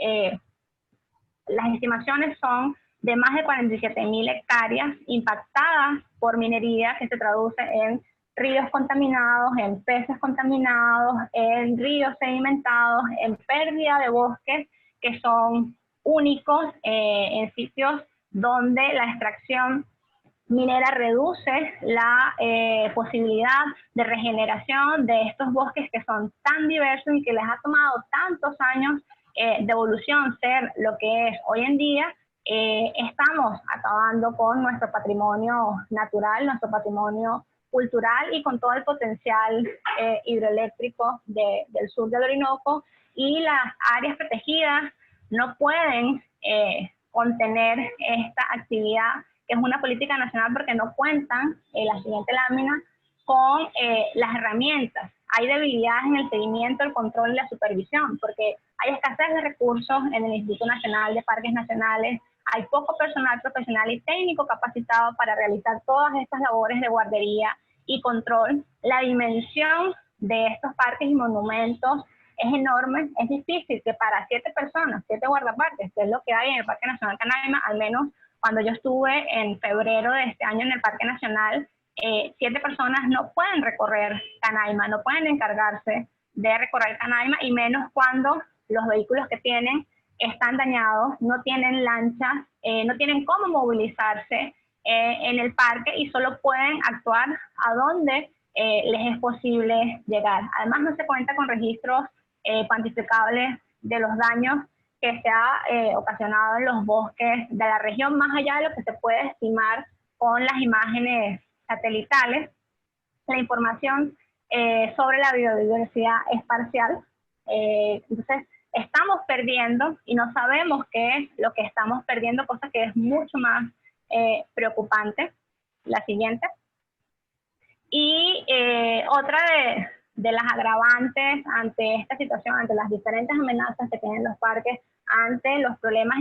las estimaciones son de más de 47.000 hectáreas impactadas por minería, que se traduce en ríos contaminados, en peces contaminados, en ríos sedimentados, en pérdida de bosques que son únicos en sitios donde la extracción minera reduce la posibilidad de regeneración de estos bosques que son tan diversos y que les ha tomado tantos años de evolución ser lo que es hoy en día. Estamos acabando con nuestro patrimonio natural, nuestro patrimonio cultural y con todo el potencial hidroeléctrico del sur del Orinoco, y las áreas protegidas no pueden contener esta actividad, que es una política nacional, porque no cuentan, la siguiente lámina, con las herramientas. Hay debilidades en el seguimiento, el control y la supervisión, porque hay escasez de recursos en el Instituto Nacional de Parques Nacionales, hay poco personal profesional y técnico capacitado para realizar todas estas labores de guardería y control. La dimensión de estos parques y monumentos es enorme. Es difícil que para 7 personas, 7 guardaparques, que es lo que hay en el Parque Nacional Canaima, al menos cuando yo estuve en febrero de este año en el Parque Nacional, 7 personas no pueden recorrer Canaima, no pueden encargarse de recorrer Canaima, y menos cuando los vehículos que tienen están dañados, no tienen lanchas, no tienen cómo movilizarse en el parque, y solo pueden actuar a donde les es posible llegar. Además, no se cuenta con registros cuantificables de los daños que se ha ocasionado en los bosques de la región, más allá de lo que se puede estimar con las imágenes satelitales. La información sobre la biodiversidad es parcial. Entonces, estamos perdiendo y no sabemos qué es lo que estamos perdiendo, cosa que es mucho más preocupante. La siguiente. Y otra de las agravantes ante esta situación, ante las diferentes amenazas que tienen los parques, ante los problemas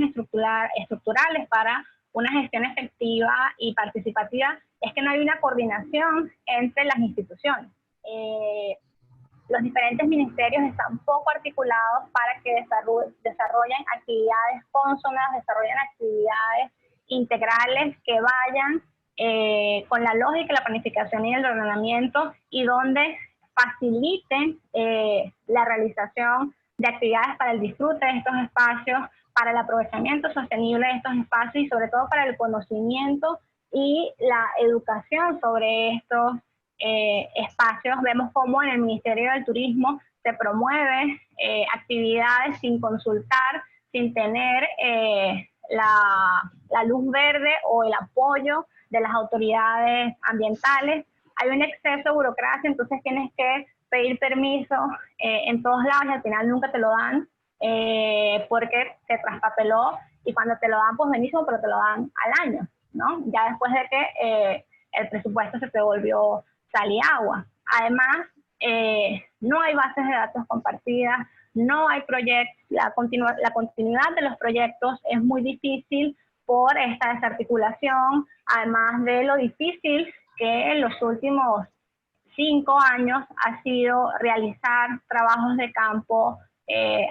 estructurales para una gestión efectiva y participativa, es que no hay una coordinación entre las instituciones. Los diferentes ministerios están poco articulados para que desarrollen actividades cónsonas, desarrollen actividades integrales que vayan con la lógica, la planificación y el ordenamiento, y donde faciliten la realización de actividades para el disfrute de estos espacios, para el aprovechamiento sostenible de estos espacios, y sobre todo para el conocimiento y la educación sobre estos espacios. Vemos cómo en el Ministerio del Turismo se promueve actividades sin consultar, sin tener la luz verde o el apoyo de las autoridades ambientales. Hay un exceso de burocracia, entonces tienes que pedir permiso en todos lados y al final nunca te lo dan porque se traspapeló y cuando te lo dan, pues buenísimo, pero te lo dan al año, ¿no? Ya después de que el presupuesto se te volvió sal y agua. Además, no hay bases de datos compartidas, no hay proyectos, la continuidad de los proyectos es muy difícil por esta desarticulación, además de lo difícil que en los últimos 5 años ha sido realizar trabajos de campo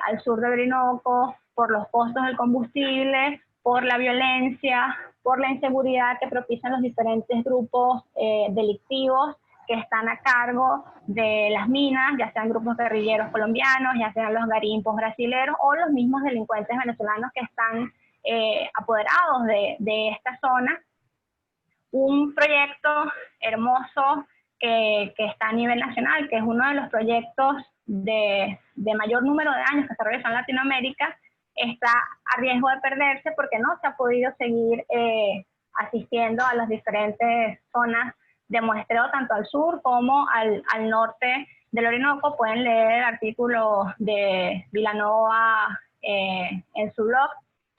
al sur de Orinoco por los costos del combustible, por la violencia, por la inseguridad que propician los diferentes grupos delictivos que están a cargo de las minas, ya sean grupos guerrilleros colombianos, ya sean los garimpos brasileros o los mismos delincuentes venezolanos que están apoderados de esta zona. Un proyecto hermoso que está a nivel nacional, que es uno de los proyectos de mayor número de años que se realizan en Latinoamérica, está a riesgo de perderse porque no se ha podido seguir asistiendo a las diferentes zonas de muestreo, tanto al sur como al norte del Orinoco. Pueden leer el artículo de Vilanova en su blog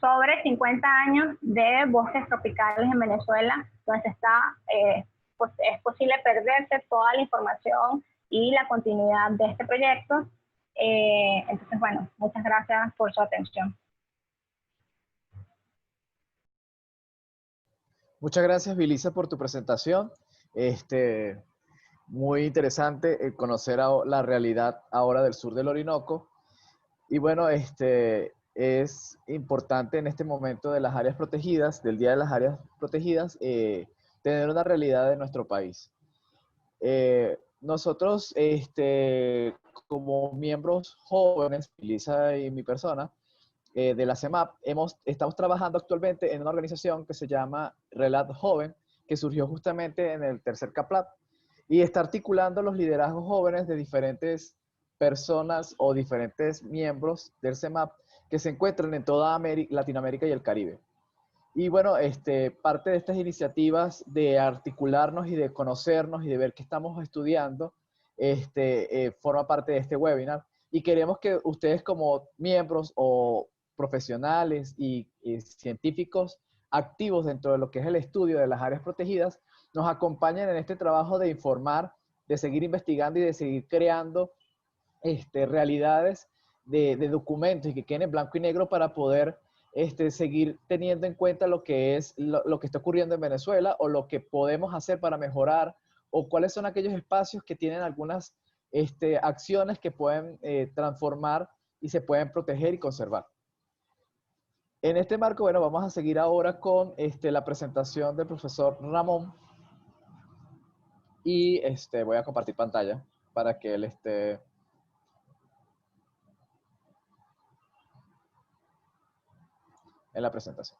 sobre 50 años de bosques tropicales en Venezuela, donde es posible perderse toda la información y la continuidad de este proyecto. Entonces, bueno, muchas gracias por su atención. Muchas gracias, Vilisa, por tu presentación. Muy interesante conocer la realidad ahora del sur del Orinoco. Y bueno, es importante en este momento de las áreas protegidas, del Día de las Áreas Protegidas, tener una realidad de nuestro país. Nosotros, como miembros jóvenes, Vilisa y mi persona, de la CEMAP, estamos trabajando actualmente en una organización que se llama Relat Joven, que surgió justamente en el tercer CAPLAT, y está articulando los liderazgos jóvenes de diferentes personas o diferentes miembros del CEMAP que se encuentran en toda Latinoamérica y el Caribe. Y bueno, parte de estas iniciativas de articularnos y de conocernos y de ver qué estamos estudiando, forma parte de este webinar. Y queremos que ustedes como miembros o profesionales y científicos activos dentro de lo que es el estudio de las áreas protegidas, nos acompañen en este trabajo de informar, de seguir investigando y de seguir creando realidades de documentos y que queden en blanco y negro para poder seguir teniendo en cuenta lo que es lo que está ocurriendo en Venezuela o lo que podemos hacer para mejorar o cuáles son aquellos espacios que tienen algunas acciones que pueden transformar y se pueden proteger y conservar. En este marco, bueno, vamos a seguir ahora con la presentación del profesor Ramón y voy a compartir pantalla para que él esté... en la presentación.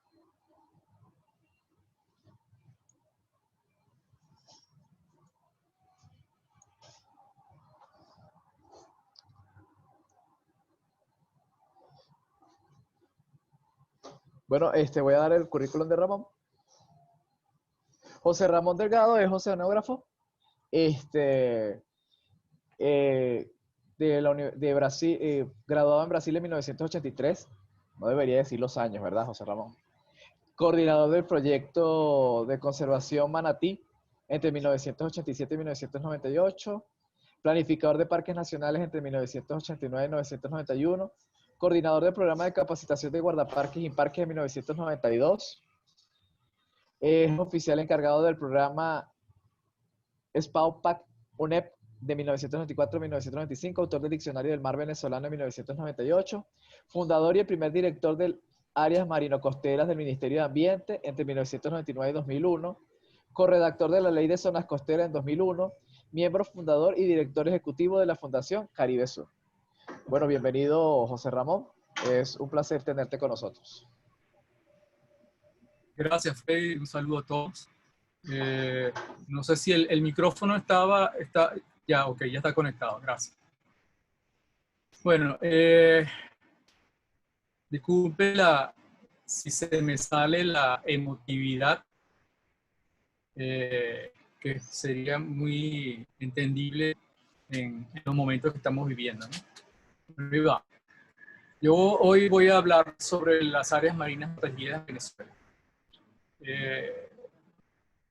Bueno, voy a dar el currículum de Ramón. José Ramón Delgado es oceanógrafo de Brasil, graduado en Brasil en 1983. No debería decir los años, ¿verdad, José Ramón? Coordinador del proyecto de conservación Manatí entre 1987 y 1998. Planificador de parques nacionales entre 1989 y 1991. Coordinador del programa de capacitación de guardaparques y parques en 1992. Es oficial encargado del programa SPAUPAC UNEP de 1994 a 1995, autor del Diccionario del Mar Venezolano en 1998, fundador y el primer director del áreas marino-costeras del Ministerio de Ambiente entre 1999 y 2001, corredactor de la Ley de Zonas Costeras en 2001, miembro fundador y director ejecutivo de la Fundación Caribe Sur. Bueno, bienvenido, José Ramón. Es un placer tenerte con nosotros. Gracias, Freddy. Un saludo a todos. No sé si el micrófono está ya, ok, ya está conectado. Gracias. Bueno, disculpe si se me sale la emotividad, que sería muy entendible en los momentos que estamos viviendo, ¿no? Arriba. Yo hoy voy a hablar sobre las áreas marinas protegidas en Venezuela.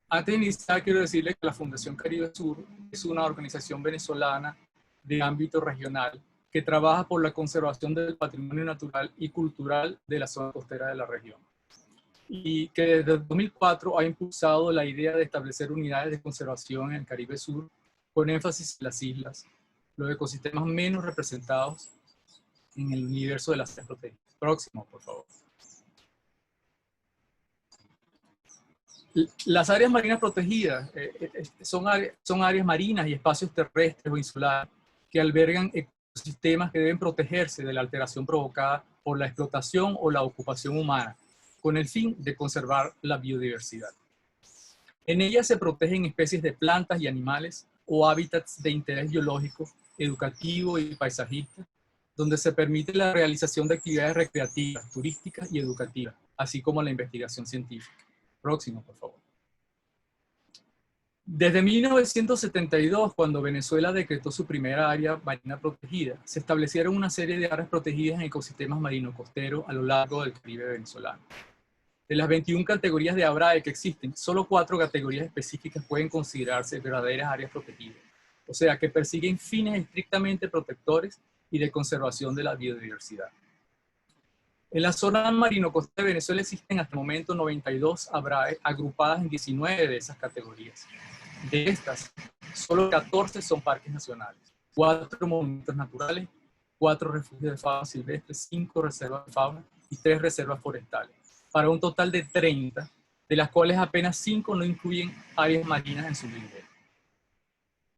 Antes de iniciar, quiero decirles que la Fundación Caribe Sur es una organización venezolana de ámbito regional que trabaja por la conservación del patrimonio natural y cultural de la zona costera de la región. Y que desde el 2004 ha impulsado la idea de establecer unidades de conservación en el Caribe Sur con énfasis en las islas, los ecosistemas menos representados en el universo de las áreas protegidas. Próximo, por favor. Las áreas marinas protegidas son áreas marinas y espacios terrestres o insulares que albergan ecosistemas que deben protegerse de la alteración provocada por la explotación o la ocupación humana, con el fin de conservar la biodiversidad. En ellas se protegen especies de plantas y animales o hábitats de interés biológico, educativo y paisajista, donde se permite la realización de actividades recreativas, turísticas y educativas, así como la investigación científica. Próximo, por favor. Desde 1972, cuando Venezuela decretó su primera área marina protegida, se establecieron una serie de áreas protegidas en ecosistemas marino-costeros a lo largo del Caribe venezolano. De las 21 categorías de ABRAE que existen, solo 4 categorías específicas pueden considerarse verdaderas áreas protegidas, o sea, que persiguen fines estrictamente protectores y de conservación de la biodiversidad. En la zona marino-costera de Venezuela existen hasta el momento 92 ABRAE agrupadas en 19 de esas categorías. De estas, solo 14 son parques nacionales, 4 monumentos naturales, 4 refugios de fauna silvestre, 5 reservas de fauna y 3 reservas forestales, para un total de 30, de las cuales apenas 5 no incluyen áreas marinas en su nivel.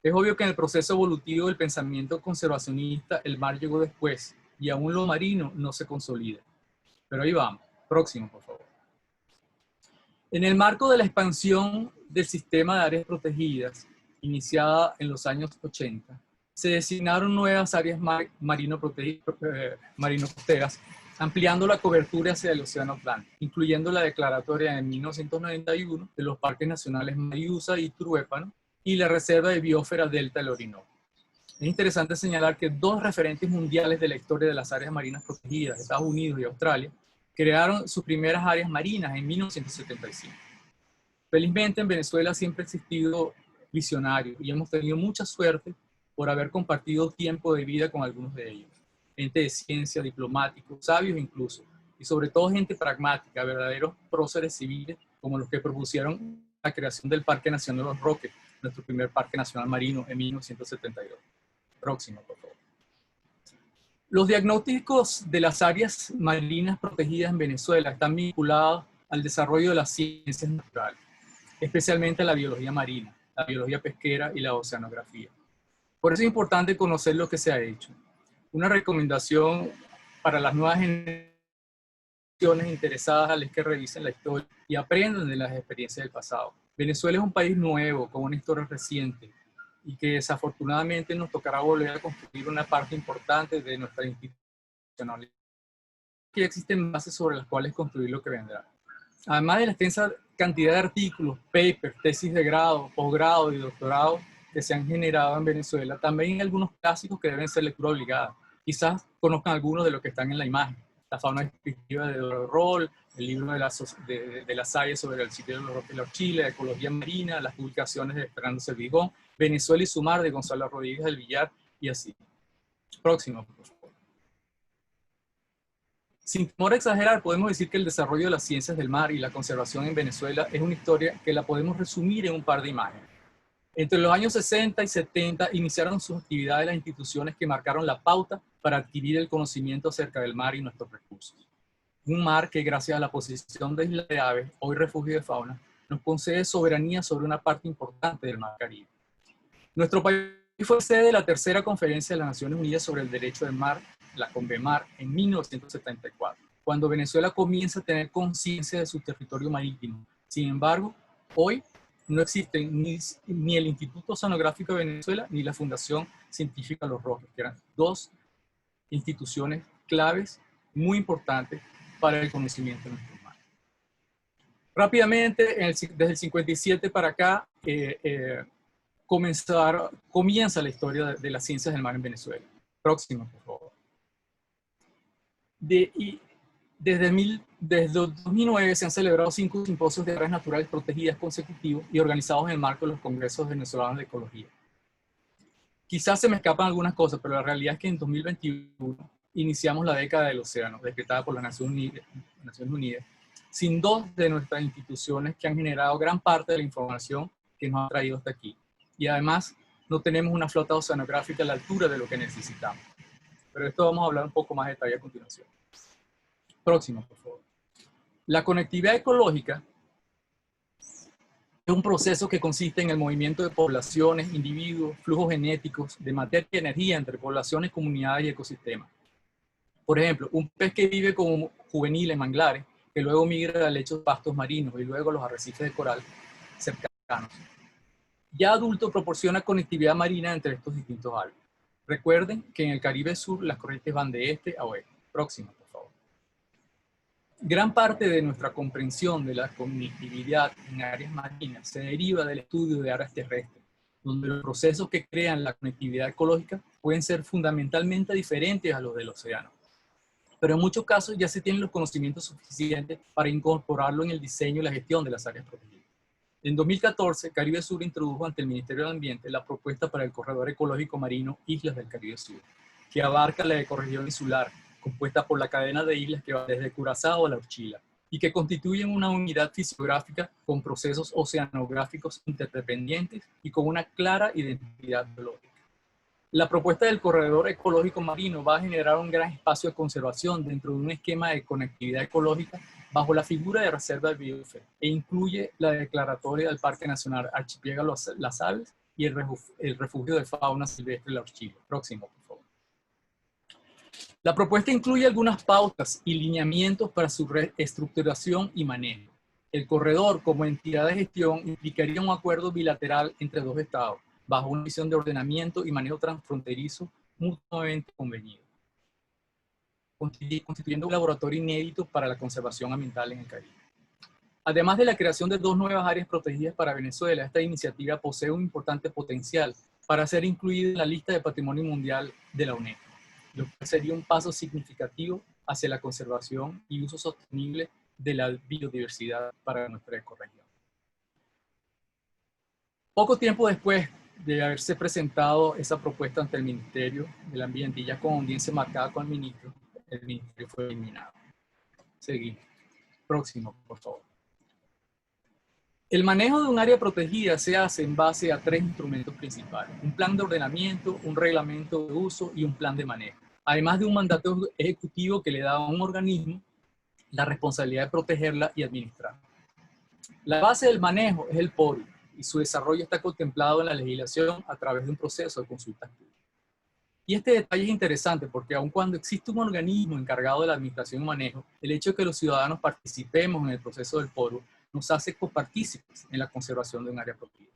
Es obvio que en el proceso evolutivo del pensamiento conservacionista el mar llegó después y aún lo marino no se consolida. Pero ahí vamos. Próximo, por favor. En el marco de la expansión del sistema de áreas protegidas, iniciada en los años 80, se designaron nuevas áreas marino-costeras, ampliando la cobertura hacia el Océano Atlántico, incluyendo la declaratoria en 1991 de los parques nacionales Mariusa y Turuépano y la Reserva de Biosfera Delta del Orinoco. Es interesante señalar que 2 referentes mundiales de la historia de las áreas marinas protegidas, Estados Unidos y Australia, crearon sus primeras áreas marinas en 1975. Felizmente en Venezuela siempre ha existido visionarios y hemos tenido mucha suerte por haber compartido tiempo de vida con algunos de ellos. Gente de ciencia, diplomáticos, sabios incluso, y sobre todo gente pragmática, verdaderos próceres civiles como los que propusieron la creación del Parque Nacional Los Roques, nuestro primer parque nacional marino en 1972. Próximo, por favor. Los diagnósticos de las áreas marinas protegidas en Venezuela están vinculados al desarrollo de las ciencias naturales, especialmente la biología marina, la biología pesquera y la oceanografía. Por eso es importante conocer lo que se ha hecho. Una recomendación para las nuevas generaciones interesadas es que revisen la historia y aprendan de las experiencias del pasado. Venezuela es un país nuevo, con una historia reciente, y que desafortunadamente nos tocará volver a construir una parte importante de nuestra institucionalidad. Que ya existen bases sobre las cuales construir lo que vendrá. Además de la extensa cantidad de artículos, papers, tesis de grado, posgrado y doctorado que se han generado en Venezuela, también hay algunos clásicos que deben ser lectura obligada. Quizás conozcan algunos de los que están en la imagen. La fauna descriptiva de Doro Roll, el libro de la Salle sobre el sitio de los Roques de los Chile, Ecología Marina, las publicaciones de Fernando Servigón, Venezuela y su mar de Gonzalo Rodríguez del Villar, y así. Próximo, por favor. Sin temor a exagerar, podemos decir que el desarrollo de las ciencias del mar y la conservación en Venezuela es una historia que la podemos resumir en un par de imágenes. Entre los años 60 y 70 iniciaron sus actividades las instituciones que marcaron la pauta para adquirir el conocimiento acerca del mar y nuestros recursos. Un mar que, gracias a la posición de Isla de Aves, hoy refugio de fauna, nos concede soberanía sobre una parte importante del mar Caribe. Nuestro país fue sede de la tercera conferencia de las Naciones Unidas sobre el Derecho del Mar, la CONVEMAR, en 1974, cuando Venezuela comienza a tener conciencia de su territorio marítimo. Sin embargo, hoy no existen ni el Instituto Oceanográfico de Venezuela ni la Fundación Científica Los Roques, que eran 2 instituciones claves muy importantes para el conocimiento de nuestro mar. Rápidamente, desde el 57 para acá, comienza la historia de las ciencias del mar en Venezuela. Próximo, por favor. Desde 2009 se han celebrado 5 simposios de áreas naturales protegidas consecutivos y organizados en el marco de los congresos venezolanos de ecología. Quizás se me escapan algunas cosas, pero la realidad es que en 2021 iniciamos la década del océano, decretada por las Naciones Unidas, sin 2 de nuestras instituciones que han generado gran parte de la información que nos ha traído hasta aquí. Y además, no tenemos una flota oceanográfica a la altura de lo que necesitamos. Pero esto vamos a hablar un poco más de detalle a continuación. Próximo, por favor. La conectividad ecológica es un proceso que consiste en el movimiento de poblaciones, individuos, flujos genéticos, de materia y energía entre poblaciones, comunidades y ecosistemas. Por ejemplo, un pez que vive como juvenil en manglares, que luego migra a lechos de pastos marinos y luego a los arrecifes de coral cercanos. Ya adulto proporciona conectividad marina entre estos distintos algas. Recuerden que en el Caribe Sur las corrientes van de este a oeste. Próximo, por favor. Gran parte de nuestra comprensión de la conectividad en áreas marinas se deriva del estudio de áreas terrestres, donde los procesos que crean la conectividad ecológica pueden ser fundamentalmente diferentes a los del océano. Pero en muchos casos ya se tienen los conocimientos suficientes para incorporarlo en el diseño y la gestión de las áreas protegidas. En 2014, Caribe Sur introdujo ante el Ministerio del Ambiente la propuesta para el Corredor Ecológico Marino Islas del Caribe Sur, que abarca la ecorregión insular, compuesta por la cadena de islas que va desde Curazao a La Orchila, y que constituyen una unidad fisiográfica con procesos oceanográficos interdependientes y con una clara identidad biológica. La propuesta del Corredor Ecológico Marino va a generar un gran espacio de conservación dentro de un esquema de conectividad ecológica bajo la figura de reserva de biosfera e incluye la declaratoria del Parque Nacional Archipiélago Las Aves y el refugio de fauna silvestre La Orchila. Próximo, por favor. La propuesta incluye algunas pautas y lineamientos para su reestructuración y manejo. El corredor, como entidad de gestión, implicaría un acuerdo bilateral entre 2 estados, bajo una visión de ordenamiento y manejo transfronterizo mutuamente convenido, constituyendo un laboratorio inédito para la conservación ambiental en el Caribe. Además de la creación de 2 nuevas áreas protegidas para Venezuela, esta iniciativa posee un importante potencial para ser incluida en la lista de Patrimonio Mundial de la UNESCO, lo que sería un paso significativo hacia la conservación y uso sostenible de la biodiversidad para nuestra ecorregión. Poco tiempo después de haberse presentado esa propuesta ante el Ministerio del Ambiente y ya con audiencia marcada con el ministerio fue eliminado. Seguimos. Próximo, por favor. El manejo de un área protegida se hace en base a 3 instrumentos principales: un plan de ordenamiento, un reglamento de uso y un plan de manejo, además de un mandato ejecutivo que le da a un organismo la responsabilidad de protegerla y administrarla. La base del manejo es el PORI, y su desarrollo está contemplado en la legislación a través de un proceso de consultas públicas. Y este detalle es interesante porque aun cuando existe un organismo encargado de la administración y manejo, el hecho de que los ciudadanos participemos en el proceso del PORI nos hace copartícipes en la conservación de un área protegida.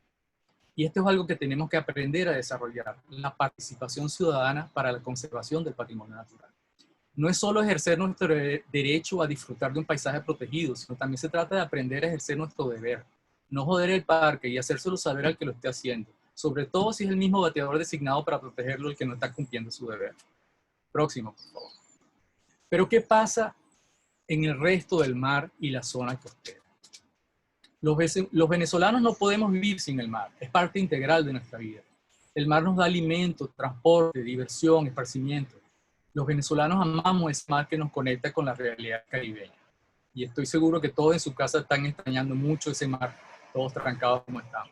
Y esto es algo que tenemos que aprender a desarrollar, la participación ciudadana para la conservación del patrimonio natural. No es solo ejercer nuestro derecho a disfrutar de un paisaje protegido, sino también se trata de aprender a ejercer nuestro deber. No joder el parque y hacérselo saber al que lo esté haciendo, sobre todo si es el mismo bateador designado para protegerlo el que no está cumpliendo su deber. Próximo, por favor. Pero ¿qué pasa en el resto del mar y la zona costera? Los venezolanos no podemos vivir sin el mar, es parte integral de nuestra vida. El mar nos da alimento, transporte, diversión, esparcimiento. Los venezolanos amamos ese mar que nos conecta con la realidad caribeña. Y estoy seguro que todos en su casa están extrañando mucho ese mar, todos trancados como estamos.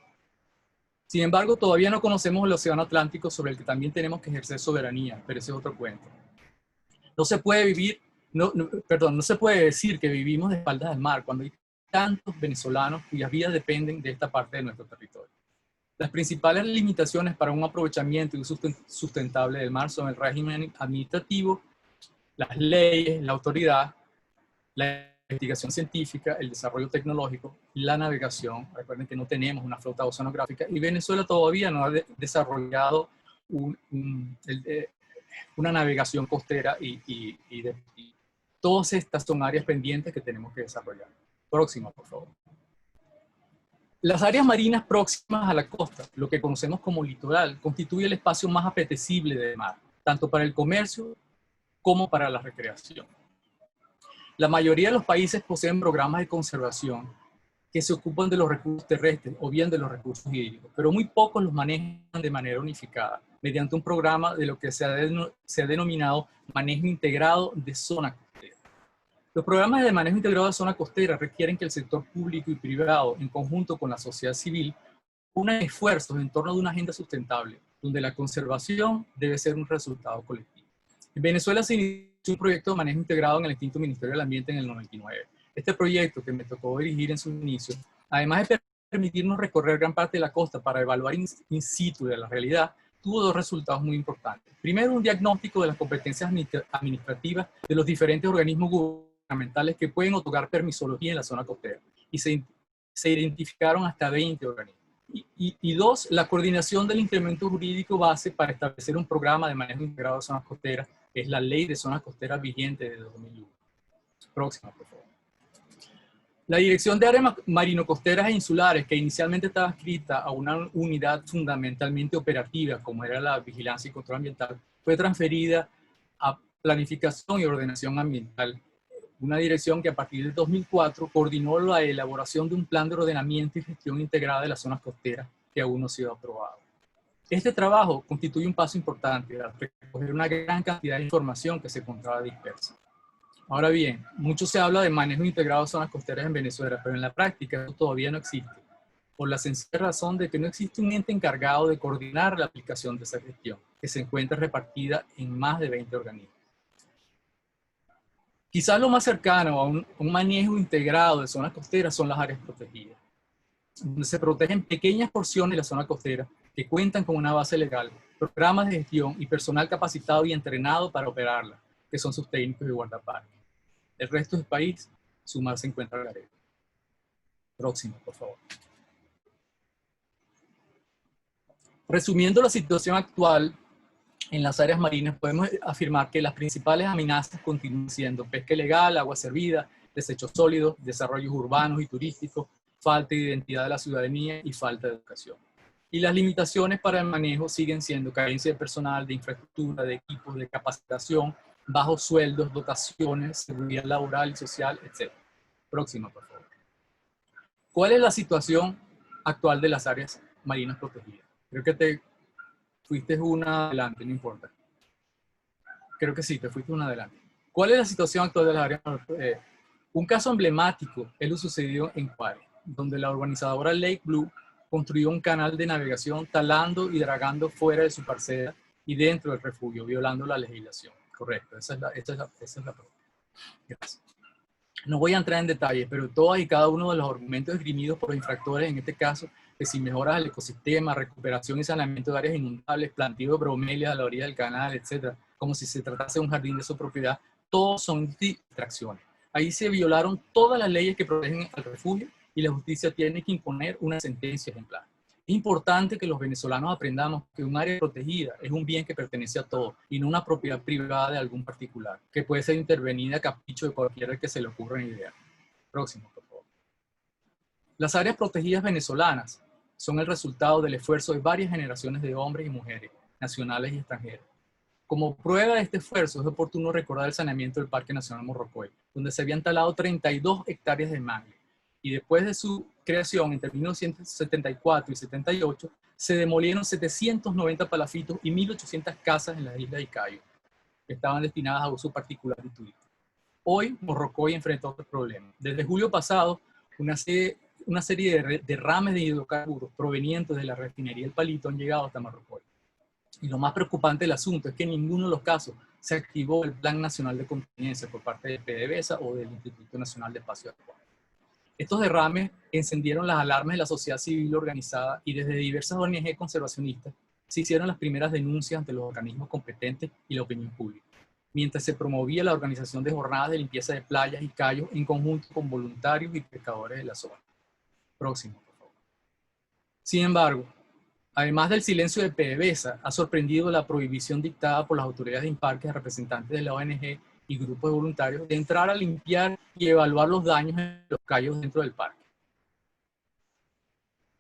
Sin embargo, todavía no conocemos el océano Atlántico, sobre el que también tenemos que ejercer soberanía, pero ese es otro cuento. No se puede decir que vivimos de espaldas al mar cuando hay tantos venezolanos cuyas vidas dependen de esta parte de nuestro territorio. Las principales limitaciones para un aprovechamiento y uso sustentable del mar son el régimen administrativo, las leyes, la autoridad, la investigación científica, el desarrollo tecnológico, la navegación. Recuerden que no tenemos una flota oceanográfica y Venezuela todavía no ha desarrollado una navegación costera y todas estas son áreas pendientes que tenemos que desarrollar. Próximo, por favor. Las áreas marinas próximas a la costa, lo que conocemos como litoral, constituye el espacio más apetecible del mar, tanto para el comercio como para la recreación. La mayoría de los países poseen programas de conservación que se ocupan de los recursos terrestres o bien de los recursos hídricos, pero muy pocos los manejan de manera unificada, mediante un programa de lo que se ha denominado manejo integrado de zona costera. Los programas de manejo integrado de zona costera requieren que el sector público y privado, en conjunto con la sociedad civil, unan esfuerzos en torno de una agenda sustentable, donde la conservación debe ser un resultado colectivo. En Venezuela se inició un proyecto de manejo integrado en el extinto Ministerio del Ambiente en el 99. Este proyecto, que me tocó dirigir en su inicio, además de permitirnos recorrer gran parte de la costa para evaluar in situ de la realidad, tuvo dos resultados muy importantes. Primero, un diagnóstico de las competencias administrativas de los diferentes organismos gubernamentales que pueden otorgar permisología en la zona costera, y se identificaron hasta 20 organismos. Y dos, la coordinación del incremento jurídico base para establecer un programa de manejo integrado de zonas costeras, que es la Ley de Zonas Costeras vigente de 2001. Próxima, por favor. La Dirección de Áreas Marino-Costeras e Insulares, que inicialmente estaba adscrita a una unidad fundamentalmente operativa, como era la Vigilancia y Control Ambiental, fue transferida a Planificación y Ordenación Ambiental, una dirección que a partir de 2004 coordinó la elaboración de un plan de ordenamiento y gestión integrada de las zonas costeras que aún no ha sido aprobado. Este trabajo constituye un paso importante al recoger una gran cantidad de información que se encontraba dispersa. Ahora bien, mucho se habla de manejo integrado de zonas costeras en Venezuela, pero en la práctica eso todavía no existe, por la sencilla razón de que no existe un ente encargado de coordinar la aplicación de esa gestión, que se encuentra repartida en más de 20 organismos. Quizás lo más cercano a un manejo integrado de zonas costeras son las áreas protegidas, donde se protegen pequeñas porciones de la zona costera que cuentan con una base legal, programas de gestión y personal capacitado y entrenado para operarla, que son sus técnicos de guardaparques. El resto del país, su mar se encuentra al garete. Próximo, por favor. Resumiendo la situación actual en las áreas marinas, podemos afirmar que las principales amenazas continúan siendo pesca ilegal, agua servida, desechos sólidos, desarrollos urbanos y turísticos, falta de identidad de la ciudadanía y falta de educación. Y las limitaciones para el manejo siguen siendo carencia de personal, de infraestructura, de equipos, de capacitación, bajos sueldos, dotaciones, seguridad laboral y social, etc. Próxima, por favor. ¿Cuál es la situación actual de las áreas marinas protegidas? Creo que te fuiste una adelante, no importa. Creo que sí, te fuiste una adelante. ¿Cuál es la situación actual de las áreas? Un caso emblemático es lo sucedido en Cuare, donde la urbanizadora Lake Blue construyó un canal de navegación talando y dragando fuera de su parcela y dentro del refugio, violando la legislación. Correcto, esa es la pregunta. Gracias. No voy a entrar en detalle, pero todos y cada uno de los argumentos esgrimidos por los infractores, en este caso, que si mejoras el ecosistema, recuperación y saneamiento de áreas inundables, planteo de bromelias a la orilla del canal, etcétera, como si se tratase de un jardín de su propiedad, todos son distracciones. Ahí se violaron todas las leyes que protegen al refugio y la justicia tiene que imponer una sentencia ejemplar. Es importante que los venezolanos aprendamos que un área protegida es un bien que pertenece a todos y no una propiedad privada de algún particular, que puede ser intervenida a capricho de cualquiera que se le ocurra una idea. Próximo, por favor. Las áreas protegidas venezolanas son el resultado del esfuerzo de varias generaciones de hombres y mujeres, nacionales y extranjeros. Como prueba de este esfuerzo, es oportuno recordar el saneamiento del Parque Nacional Morrocoy, donde se habían talado 32 hectáreas de mangle. Y después de su creación, entre 1974 y 78, se demolieron 790 palafitos y 1.800 casas en la isla de Cayo, que estaban destinadas a uso particular y turístico. Hoy, Morrocoy enfrenta otro problema. Desde julio pasado, una serie de derrames de hidrocarburos provenientes de la refinería El Palito han llegado hasta Morrocoy. Y lo más preocupante del asunto es que en ninguno de los casos se activó el Plan Nacional de Contingencia por parte de PDVSA o del Instituto Nacional de Espacio Acuático. Estos derrames encendieron las alarmas de la sociedad civil organizada y desde diversas ONG conservacionistas se hicieron las primeras denuncias ante los organismos competentes y la opinión pública, mientras se promovía la organización de jornadas de limpieza de playas y cayos en conjunto con voluntarios y pescadores de la zona. Próximo, por favor. Sin embargo, además del silencio de PDVSA, ha sorprendido la prohibición dictada por las autoridades de Imparque a representantes de la ONG y grupos de voluntarios de entrar a limpiar y evaluar los daños en los cayos dentro del parque,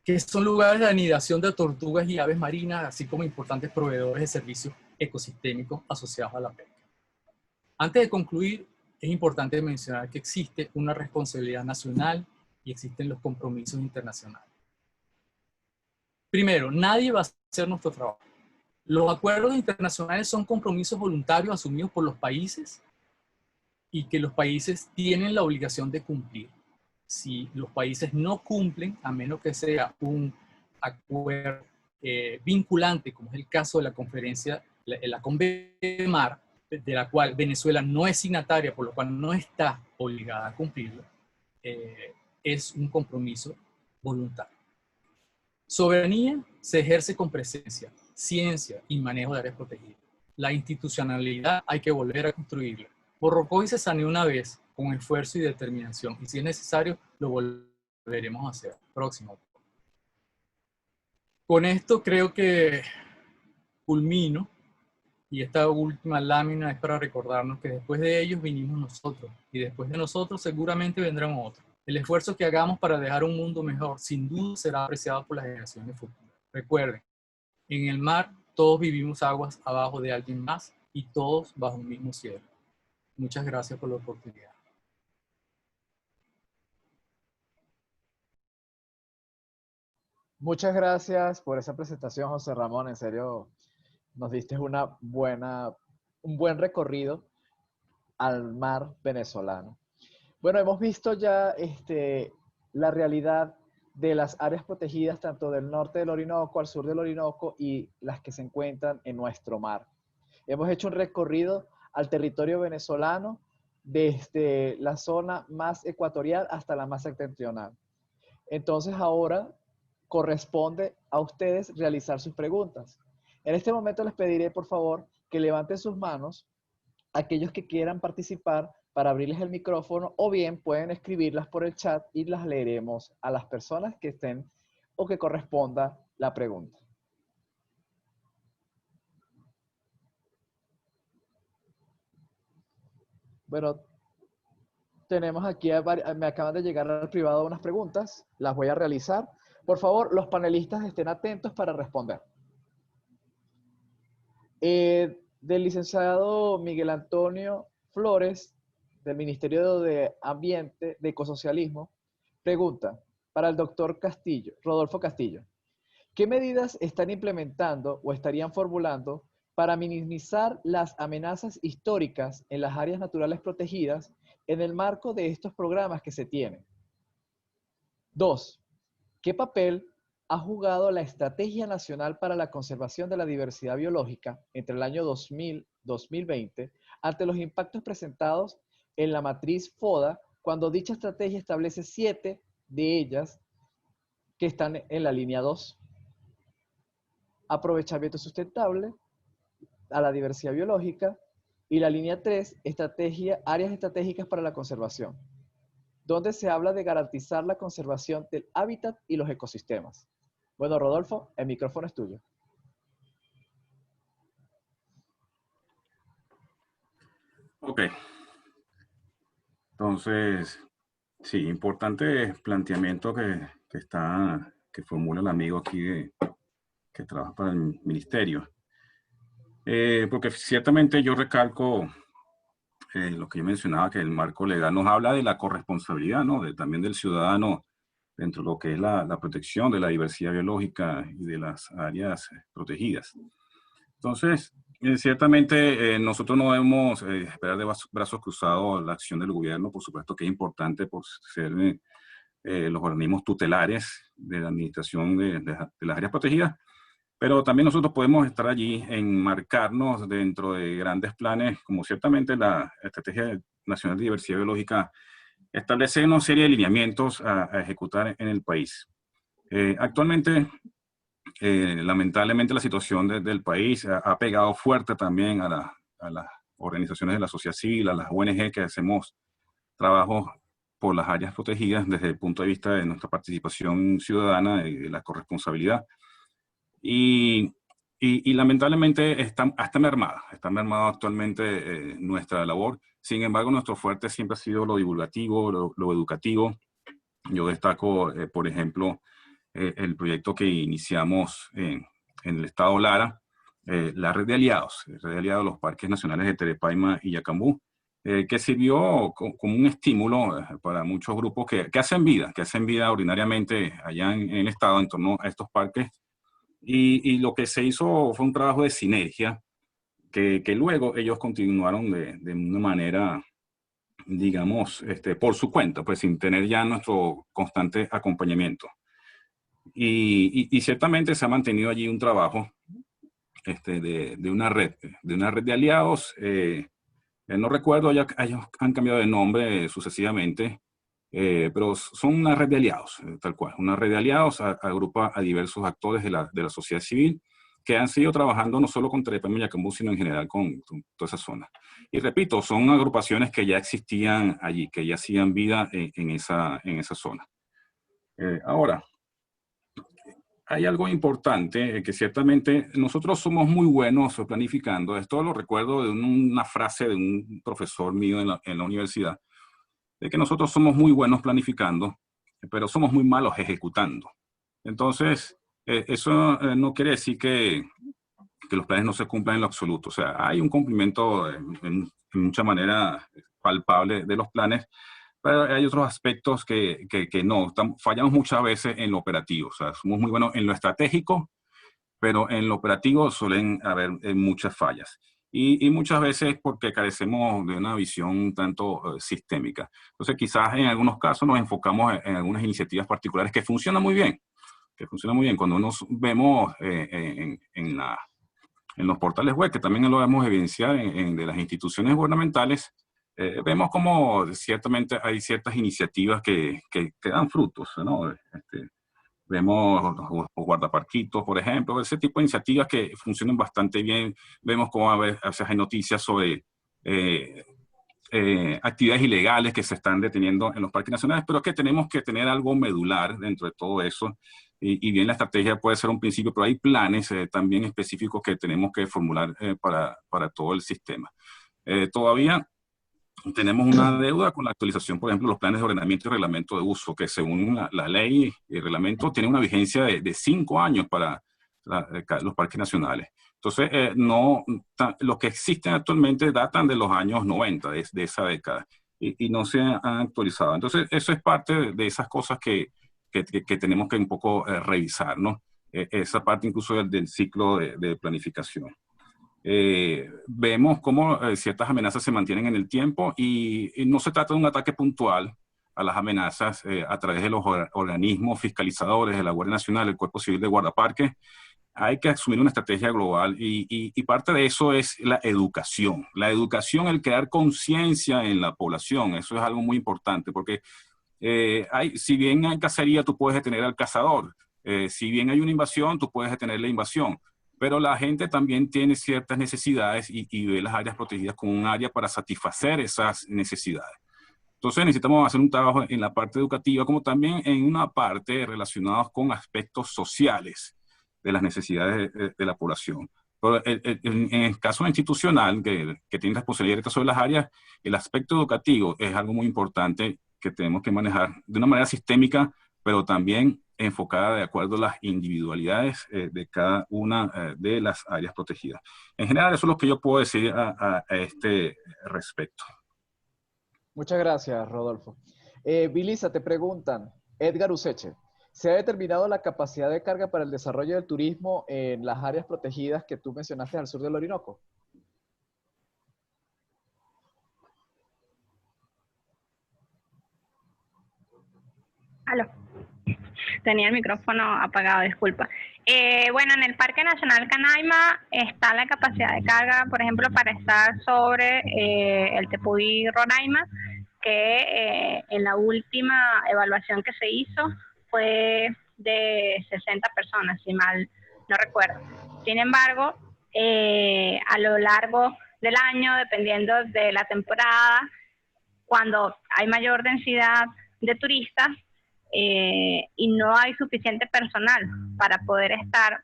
que son lugares de anidación de tortugas y aves marinas, así como importantes proveedores de servicios ecosistémicos asociados a la pesca. Antes de concluir, es importante mencionar que existe una responsabilidad nacional y existen los compromisos internacionales. Primero, nadie va a hacer nuestro trabajo. Los acuerdos internacionales son compromisos voluntarios asumidos por los países y que los países tienen la obligación de cumplir. Si los países no cumplen, a menos que sea un acuerdo vinculante, como es el caso de la conferencia, la CONVEMAR, de la cual Venezuela no es signataria, por lo cual no está obligada a cumplirlo, es un compromiso voluntario. Soberanía se ejerce con presencia, ciencia y manejo de áreas protegidas. La institucionalidad hay que volver a construirla. Borrocó y se saneó una vez con esfuerzo y determinación, y si es necesario, lo volveremos a hacer. Próximo. Con esto creo que culmino, y esta última lámina es para recordarnos que después de ellos vinimos nosotros, y después de nosotros seguramente vendrán otros. El esfuerzo que hagamos para dejar un mundo mejor, sin duda será apreciado por las generaciones futuras. Recuerden, en el mar todos vivimos aguas abajo de alguien más y todos bajo un mismo cielo. Muchas gracias por la oportunidad. Muchas gracias por esa presentación, José Ramón. En serio, nos diste un buen recorrido al mar venezolano. Bueno, hemos visto ya la realidad de las áreas protegidas tanto del norte del Orinoco al sur del Orinoco y las que se encuentran en nuestro mar. Hemos hecho un recorrido al territorio venezolano desde la zona más ecuatorial hasta la más septentrional. Entonces ahora corresponde a ustedes realizar sus preguntas. En este momento les pediré, por favor, que levanten sus manos aquellos que quieran participar para abrirles el micrófono, o bien pueden escribirlas por el chat y las leeremos a las personas que estén o que corresponda la pregunta. Bueno, tenemos aquí, me acaban de llegar al privado unas preguntas, las voy a realizar. Por favor, los panelistas estén atentos para responder. Del licenciado Miguel Antonio Flores, del Ministerio de Ambiente, de Ecosocialismo, pregunta para el doctor Castillo, Rodolfo Castillo. ¿Qué medidas están implementando o estarían formulando para minimizar las amenazas históricas en las áreas naturales protegidas en el marco de estos programas que se tienen? 2. ¿Qué papel ha jugado la Estrategia Nacional para la Conservación de la Diversidad Biológica entre el año 2000-2020 ante los impactos presentados en la matriz FODA, cuando dicha estrategia establece 7 de ellas que están en la línea 2? Aprovechamiento sustentable a la diversidad biológica, y la línea 3, áreas estratégicas para la conservación, donde se habla de garantizar la conservación del hábitat y los ecosistemas. Bueno, Rodolfo, el micrófono es tuyo. Ok. Entonces, sí, importante planteamiento que formula el amigo aquí que trabaja para el ministerio. Porque ciertamente yo recalco lo que yo mencionaba, que el marco legal nos habla de la corresponsabilidad, ¿no? También del ciudadano dentro de lo que es la protección de la diversidad biológica y de las áreas protegidas. Entonces, ciertamente nosotros no debemos esperar de brazos cruzados la acción del gobierno. Por supuesto que es importante por ser los organismos tutelares de la administración de las áreas protegidas, pero también nosotros podemos estar allí, enmarcarnos dentro de grandes planes, como ciertamente la Estrategia Nacional de Diversidad Biológica establece una serie de lineamientos a ejecutar en el país. Actualmente, lamentablemente, la situación del país ha pegado fuerte también a las organizaciones de la sociedad civil, a las ONG que hacemos trabajo por las áreas protegidas desde el punto de vista de nuestra participación ciudadana y de la corresponsabilidad. Y lamentablemente está mermada actualmente nuestra labor. Sin embargo, nuestro fuerte siempre ha sido lo divulgativo, lo educativo. Yo destaco, por ejemplo, el proyecto que iniciamos en el estado Lara, la red de aliados de los parques nacionales de Terepaima y Yacambú, que sirvió como un estímulo para muchos grupos que hacen vida ordinariamente allá en el estado en torno a estos parques. Y lo que se hizo fue un trabajo de sinergia que luego ellos continuaron de una manera, digamos, por su cuenta, pues sin tener ya nuestro constante acompañamiento. Y ciertamente se ha mantenido allí un trabajo de una red de aliados. No recuerdo, ya ellos han cambiado de nombre sucesivamente, pero son una red de aliados, tal cual. Una red de aliados agrupa a diversos actores de la sociedad civil que han seguido trabajando no solo con Telefónica y Yacambú, sino en general con toda esa zona. Y repito, son agrupaciones que ya existían allí, que ya hacían vida en esa zona. Ahora, hay algo importante que ciertamente nosotros somos muy buenos planificando. Esto lo recuerdo de una frase de un profesor mío en la universidad, de que nosotros somos muy buenos planificando, pero somos muy malos ejecutando. Entonces, eso no quiere decir que los planes no se cumplan en lo absoluto. O sea, hay un cumplimiento en mucha manera palpable de los planes, pero hay otros aspectos que no. Fallamos muchas veces en lo operativo. O sea, somos muy buenos en lo estratégico, pero en lo operativo suelen haber muchas fallas. Y muchas veces porque carecemos de una visión tanto sistémica. Entonces, quizás en algunos casos nos enfocamos en algunas iniciativas particulares que funcionan muy bien. Cuando nos vemos en los portales web, que también lo vemos evidenciar de las instituciones gubernamentales, vemos como ciertamente hay ciertas iniciativas que dan frutos, ¿no? Vemos los guardaparquitos, por ejemplo, ese tipo de iniciativas que funcionan bastante bien. Vemos cómo a veces hay noticias sobre actividades ilegales que se están deteniendo en los parques nacionales, pero que tenemos que tener algo medular dentro de todo eso. Y bien, la estrategia puede ser un principio, pero hay planes también específicos que tenemos que formular para todo el sistema. Todavía tenemos una deuda con la actualización, por ejemplo, los planes de ordenamiento y reglamento de uso, que según la ley y el reglamento tienen una vigencia de 5 años para los parques nacionales. Entonces, los que existen actualmente datan de los años 90, de esa década, y no se han actualizado. Entonces, eso es parte de esas cosas que tenemos que un poco revisar, ¿no? Esa parte incluso del ciclo de planificación. Vemos cómo ciertas amenazas se mantienen en el tiempo y no se trata de un ataque puntual a las amenazas a través de los organismos fiscalizadores de la Guardia Nacional, el Cuerpo Civil de Guardaparques. Hay que asumir una estrategia global y parte de eso es la educación. La educación, el crear conciencia en la población, eso es algo muy importante porque si bien hay cacería, tú puedes detener al cazador. Si bien hay una invasión, tú puedes detener la invasión. Pero la gente también tiene ciertas necesidades y ve las áreas protegidas como un área para satisfacer esas necesidades. Entonces necesitamos hacer un trabajo en la parte educativa como también en una parte relacionada con aspectos sociales de las necesidades de la población. Pero en el caso institucional, que tiene responsabilidad directa sobre las áreas, el aspecto educativo es algo muy importante que tenemos que manejar de una manera sistémica, pero también enfocada de acuerdo a las individualidades de cada una de las áreas protegidas. En general, eso es lo que yo puedo decir a este respecto. Muchas gracias, Rodolfo. Vilisa, te preguntan, Edgar Useche, ¿se ha determinado la capacidad de carga para el desarrollo del turismo en las áreas protegidas que tú mencionaste al sur del Orinoco? Aló. Tenía el micrófono apagado, disculpa. Bueno, en el Parque Nacional Canaima está la capacidad de carga, por ejemplo, para estar sobre el Tepuy Roraima, que en la última evaluación que se hizo fue de 60 personas, si mal no recuerdo. Sin embargo, a lo largo del año, dependiendo de la temporada, cuando hay mayor densidad de turistas, y no hay suficiente personal para poder estar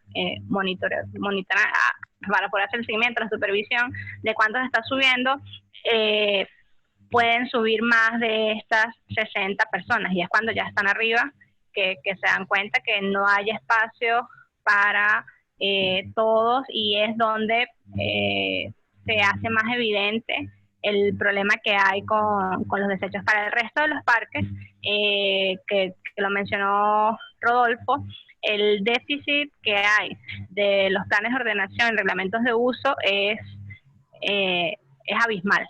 para poder hacer el seguimiento, la supervisión de cuánto se está subiendo, pueden subir más de estas 60 personas y es cuando ya están arriba que se dan cuenta que no hay espacio para todos y es donde se hace más evidente el problema que hay con los desechos. Para el resto de los parques, que lo mencionó Rodolfo, el déficit que hay de los planes de ordenación y reglamentos de uso es abismal.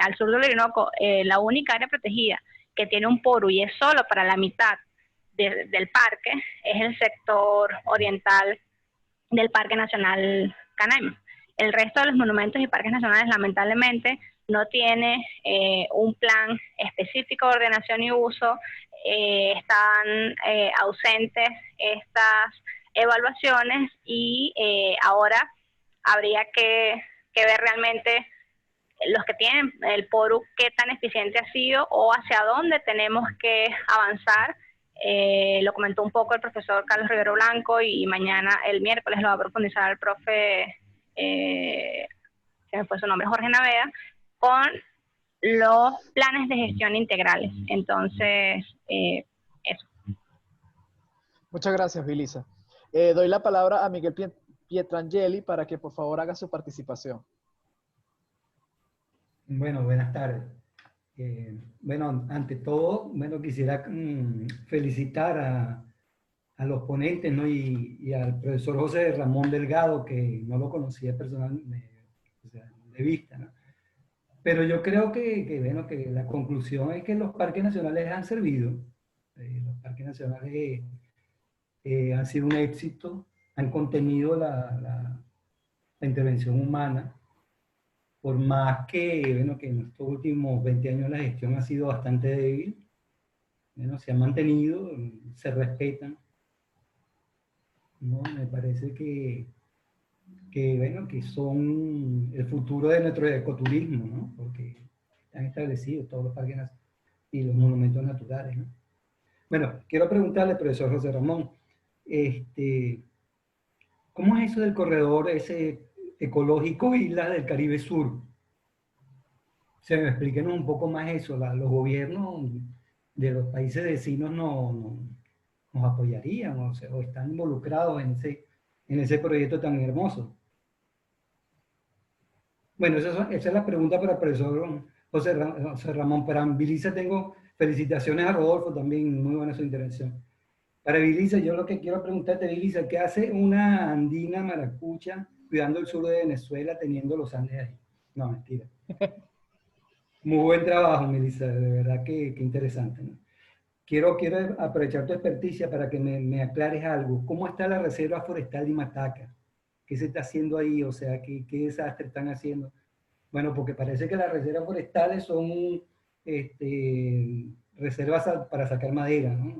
Al sur del Orinoco, la única área protegida que tiene un PORU y es solo para la mitad del parque es el sector oriental del Parque Nacional Canaima. El resto de los monumentos y parques nacionales lamentablemente no tiene un plan específico de ordenación y uso, están ausentes estas evaluaciones y ahora habría que ver realmente los que tienen el PORU qué tan eficiente ha sido o hacia dónde tenemos que avanzar. Lo comentó un poco el profesor Carlos Rivero Blanco y mañana, el miércoles, lo va a profundizar el profe, se me fue su nombre, Jorge Naveda, con los planes de gestión integrales. Entonces, eso. Muchas gracias, Vilisa. Doy la palabra a Miguel Pietrangeli para que por favor haga su participación. Bueno, buenas tardes. Bueno, ante todo, bueno, quisiera felicitar a los ponentes, ¿no? y al profesor José Ramón Delgado, que no lo conocía personalmente, o sea, de vista, ¿no? Pero yo creo bueno, que la conclusión es que los parques nacionales han servido. Los parques nacionales han sido un éxito, han contenido la intervención humana, por más que, bueno, que en estos últimos 20 años la gestión ha sido bastante débil, bueno, se ha mantenido, se respetan, ¿no? Me parece que bueno, que son el futuro de nuestro ecoturismo, ¿no? Porque están establecidos todos los parques y los monumentos naturales, ¿no? Bueno, quiero preguntarle, profesor José Ramón, ¿cómo es eso del corredor ese ecológico Islas del Caribe Sur? O sea, explíquenos un poco más eso. Los gobiernos de los países vecinos nos apoyarían, o sea, o están involucrados en ese proyecto tan hermoso. Bueno, esa es la pregunta para el profesor José Ramón. Para Vilisa tengo felicitaciones a Rodolfo también, muy buena su intervención. Para Vilisa, yo lo que quiero preguntarte, Vilisa, ¿qué hace una andina maracucha cuidando el sur de Venezuela teniendo los Andes ahí? No, mentira. Muy buen trabajo, Melissa, de verdad que interesante, ¿no? Quiero aprovechar tu experticia para que me aclares algo. ¿Cómo está la Reserva Forestal de Mataca? ¿Qué se está haciendo ahí? O sea, ¿qué desastre están haciendo? Bueno, porque parece que las reservas forestales son reservas para sacar madera, ¿no?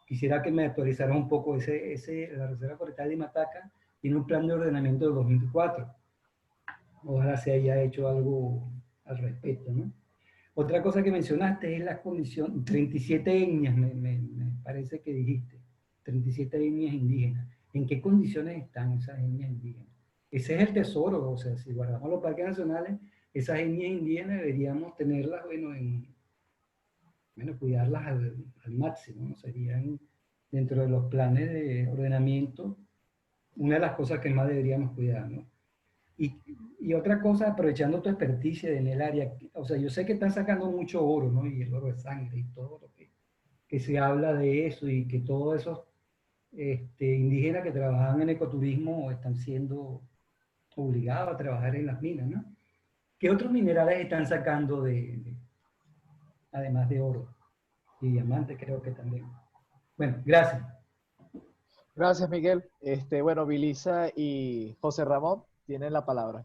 Quisiera que me actualizaras un poco la Reserva Forestal de Mataca tiene un plan de ordenamiento de 2004. Ojalá se haya hecho algo al respecto, ¿no? Otra cosa que mencionaste es la condición, 37 etnias, me parece que dijiste, 37 etnias indígenas. ¿En qué condiciones están esas etnias indígenas? Ese es el tesoro, o sea, si guardamos los parques nacionales, esas etnias indígenas deberíamos tenerlas, bueno, cuidarlas al máximo, ¿no? Serían dentro de los planes de ordenamiento una de las cosas que más deberíamos cuidar, ¿no? Y otra cosa, aprovechando tu experticia en el área, o sea, yo sé que están sacando mucho oro, ¿no? Y el oro de sangre y todo lo que se habla de eso y que todos esos indígenas que trabajan en ecoturismo están siendo obligados a trabajar en las minas, ¿no? ¿Qué otros minerales están sacando además de oro? Y diamante creo que también. Bueno, gracias. Gracias, Miguel. Bueno, Vilisa y José Ramón tienen la palabra.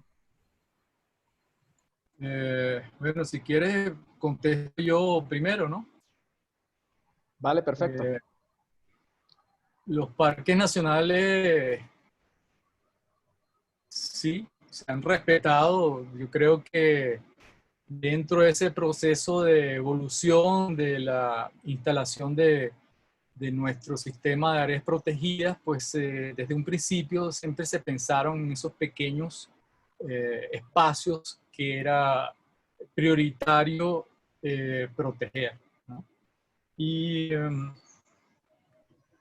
Bueno, si quieres, contesto yo primero, ¿no? Vale, perfecto. Los parques nacionales sí, se han respetado. Yo creo que dentro de ese proceso de evolución de la instalación de nuestro sistema de áreas protegidas, pues desde un principio siempre se pensaron en esos pequeños espacios que era prioritario proteger, ¿no? Y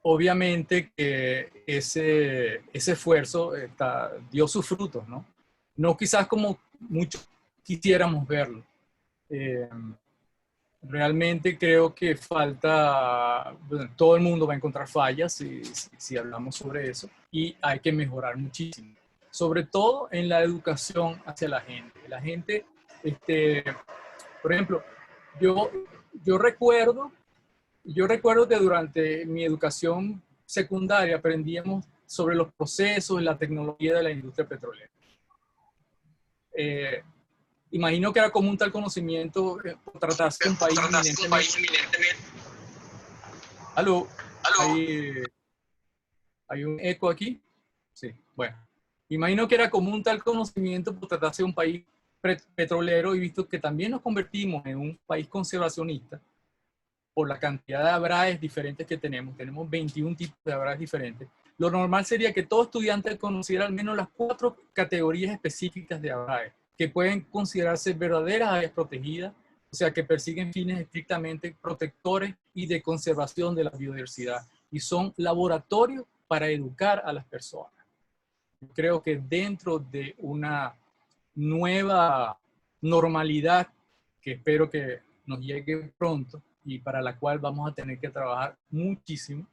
obviamente que ese esfuerzo dio sus frutos, ¿no? No quizás como muchos quisiéramos verlo. Realmente creo que falta, bueno, todo el mundo va a encontrar fallas si hablamos sobre eso, y hay que mejorar muchísimo, sobre todo en la educación hacia la gente. La gente, por ejemplo, yo recuerdo que durante mi educación secundaria aprendíamos sobre los procesos y la tecnología de la industria petrolera. Imagino que era común tal conocimiento por tratarse de un país eminentemente. ¿Aló? ¿Hay un eco aquí? Sí, bueno. Imagino que era común tal conocimiento por tratarse de un país petrolero, y visto que también nos convertimos en un país conservacionista por la cantidad de ABRAES diferentes que tenemos 21 tipos de ABRAES diferentes, lo normal sería que todo estudiante conociera al menos las 4 categorías específicas de ABRAES, que pueden considerarse verdaderas áreas protegidas, o sea, que persiguen fines estrictamente protectores y de conservación de la biodiversidad, y son laboratorios para educar a las personas. Creo que dentro de una nueva normalidad, que espero que nos llegue pronto y para la cual vamos a tener que trabajar muchísimo,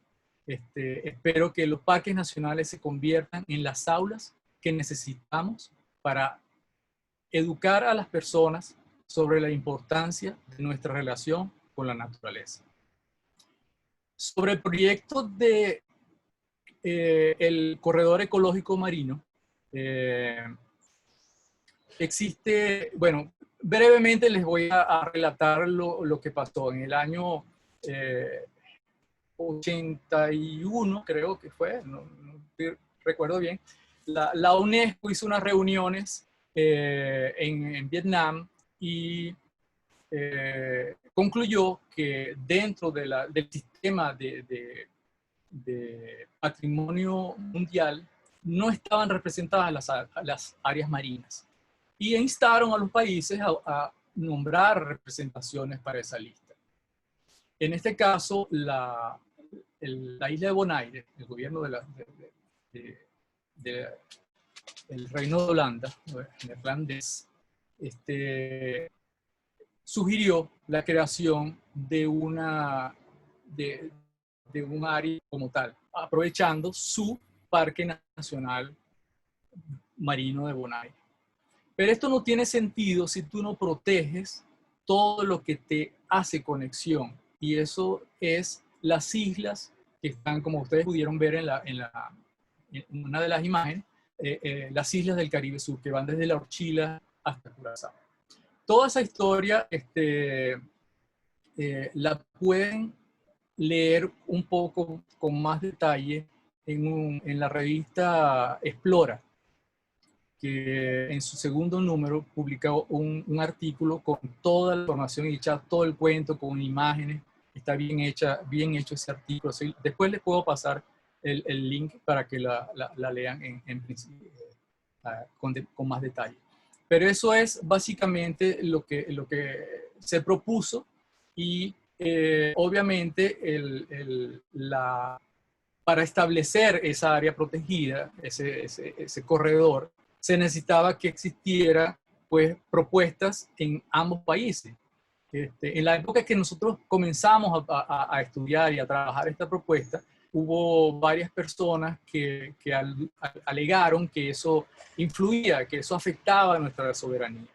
espero que los parques nacionales se conviertan en las aulas que necesitamos para educar a las personas sobre la importancia de nuestra relación con la naturaleza. Sobre el proyecto de el corredor ecológico marino, existe, bueno, brevemente les voy a relatar lo que pasó en el año 81, creo que fue, no recuerdo bien. La UNESCO hizo unas reuniones en Vietnam y concluyó que dentro del sistema de patrimonio mundial no estaban representadas las áreas marinas, y instaron a los países a nombrar representaciones para esa lista. En este caso, la isla de Bonaire, el gobierno del Reino de Holanda, neerlandés, sugirió la creación de un área como tal, aprovechando su Parque Nacional Marino de Bonaire. Pero esto no tiene sentido si tú no proteges todo lo que te hace conexión, y eso es las islas que están, como ustedes pudieron ver en una de las imágenes, las islas del Caribe Sur, que van desde La Orchila hasta Curazao. Toda esa historia la pueden leer un poco con más detalle en la revista Explora, que en su segundo número publicó un artículo con toda la información y echa todo el cuento con imágenes. Está bien hecho ese artículo. Después les puedo pasar el link para que la lean con más detalle. Pero eso es básicamente lo que se propuso, y obviamente para establecer esa área protegida, ese corredor, se necesitaba que existiera pues propuestas en ambos países. En la época que nosotros comenzamos a estudiar y a trabajar esta propuesta, hubo varias personas que alegaron que eso influía, que eso afectaba nuestra soberanía.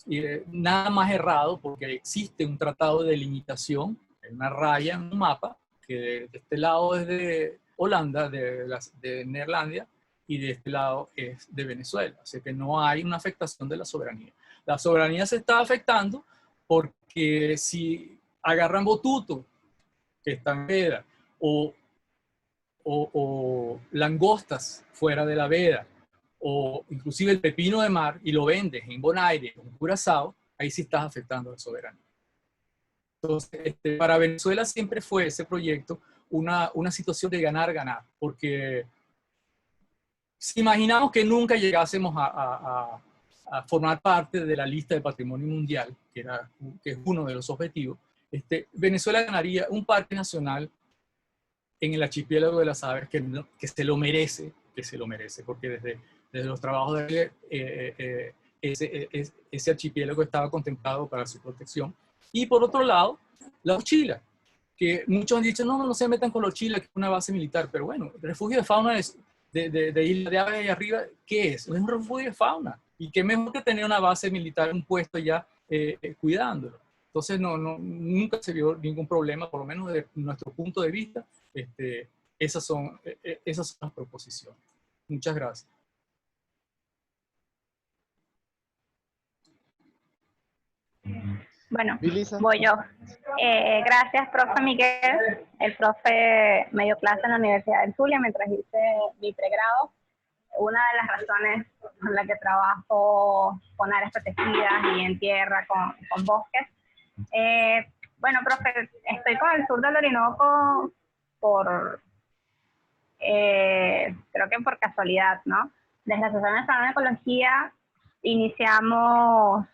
Y nada más errado, porque existe un tratado de delimitación, una raya en un mapa, que de este lado es de Holanda, de Neerlandia, y de este lado es de Venezuela. Así que no hay una afectación de la soberanía. La soberanía se está afectando porque si agarran botuto, que está en veda, o langostas fuera de la veda, o inclusive el pepino de mar, y lo vendes en Bonaire, en Curazao, ahí sí estás afectando a la soberanía. Entonces, para Venezuela siempre fue ese proyecto una situación de ganar-ganar, porque si imaginamos que nunca llegásemos a formar parte de la lista de patrimonio mundial, que es uno de los objetivos, Venezuela ganaría un parque nacional en el archipiélago de las aves que se lo merece, porque desde los trabajos ese archipiélago estaba contemplado para su protección. Y por otro lado, la Uchila, que muchos han dicho, no se metan con la Uchila, que es una base militar, pero bueno, el refugio de fauna de Isla de Aves ahí arriba, ¿qué es? Es un refugio de fauna. Y qué mejor que tener una base militar, un puesto ya cuidándolo. Entonces, nunca se vio ningún problema, por lo menos desde nuestro punto de vista. Esas son las proposiciones. Muchas gracias. Bueno, Vilisa. voy yo. Gracias, profe Miguel. El profe me dio clase en la Universidad del Zulia mientras hice mi pregrado. Una de las razones por las que trabajo con áreas protegidas y en tierra con bosques. Bueno, profe, estoy con el sur del Orinoco creo que por casualidad, ¿no? Desde la Asociación Nacional de Ecología iniciamos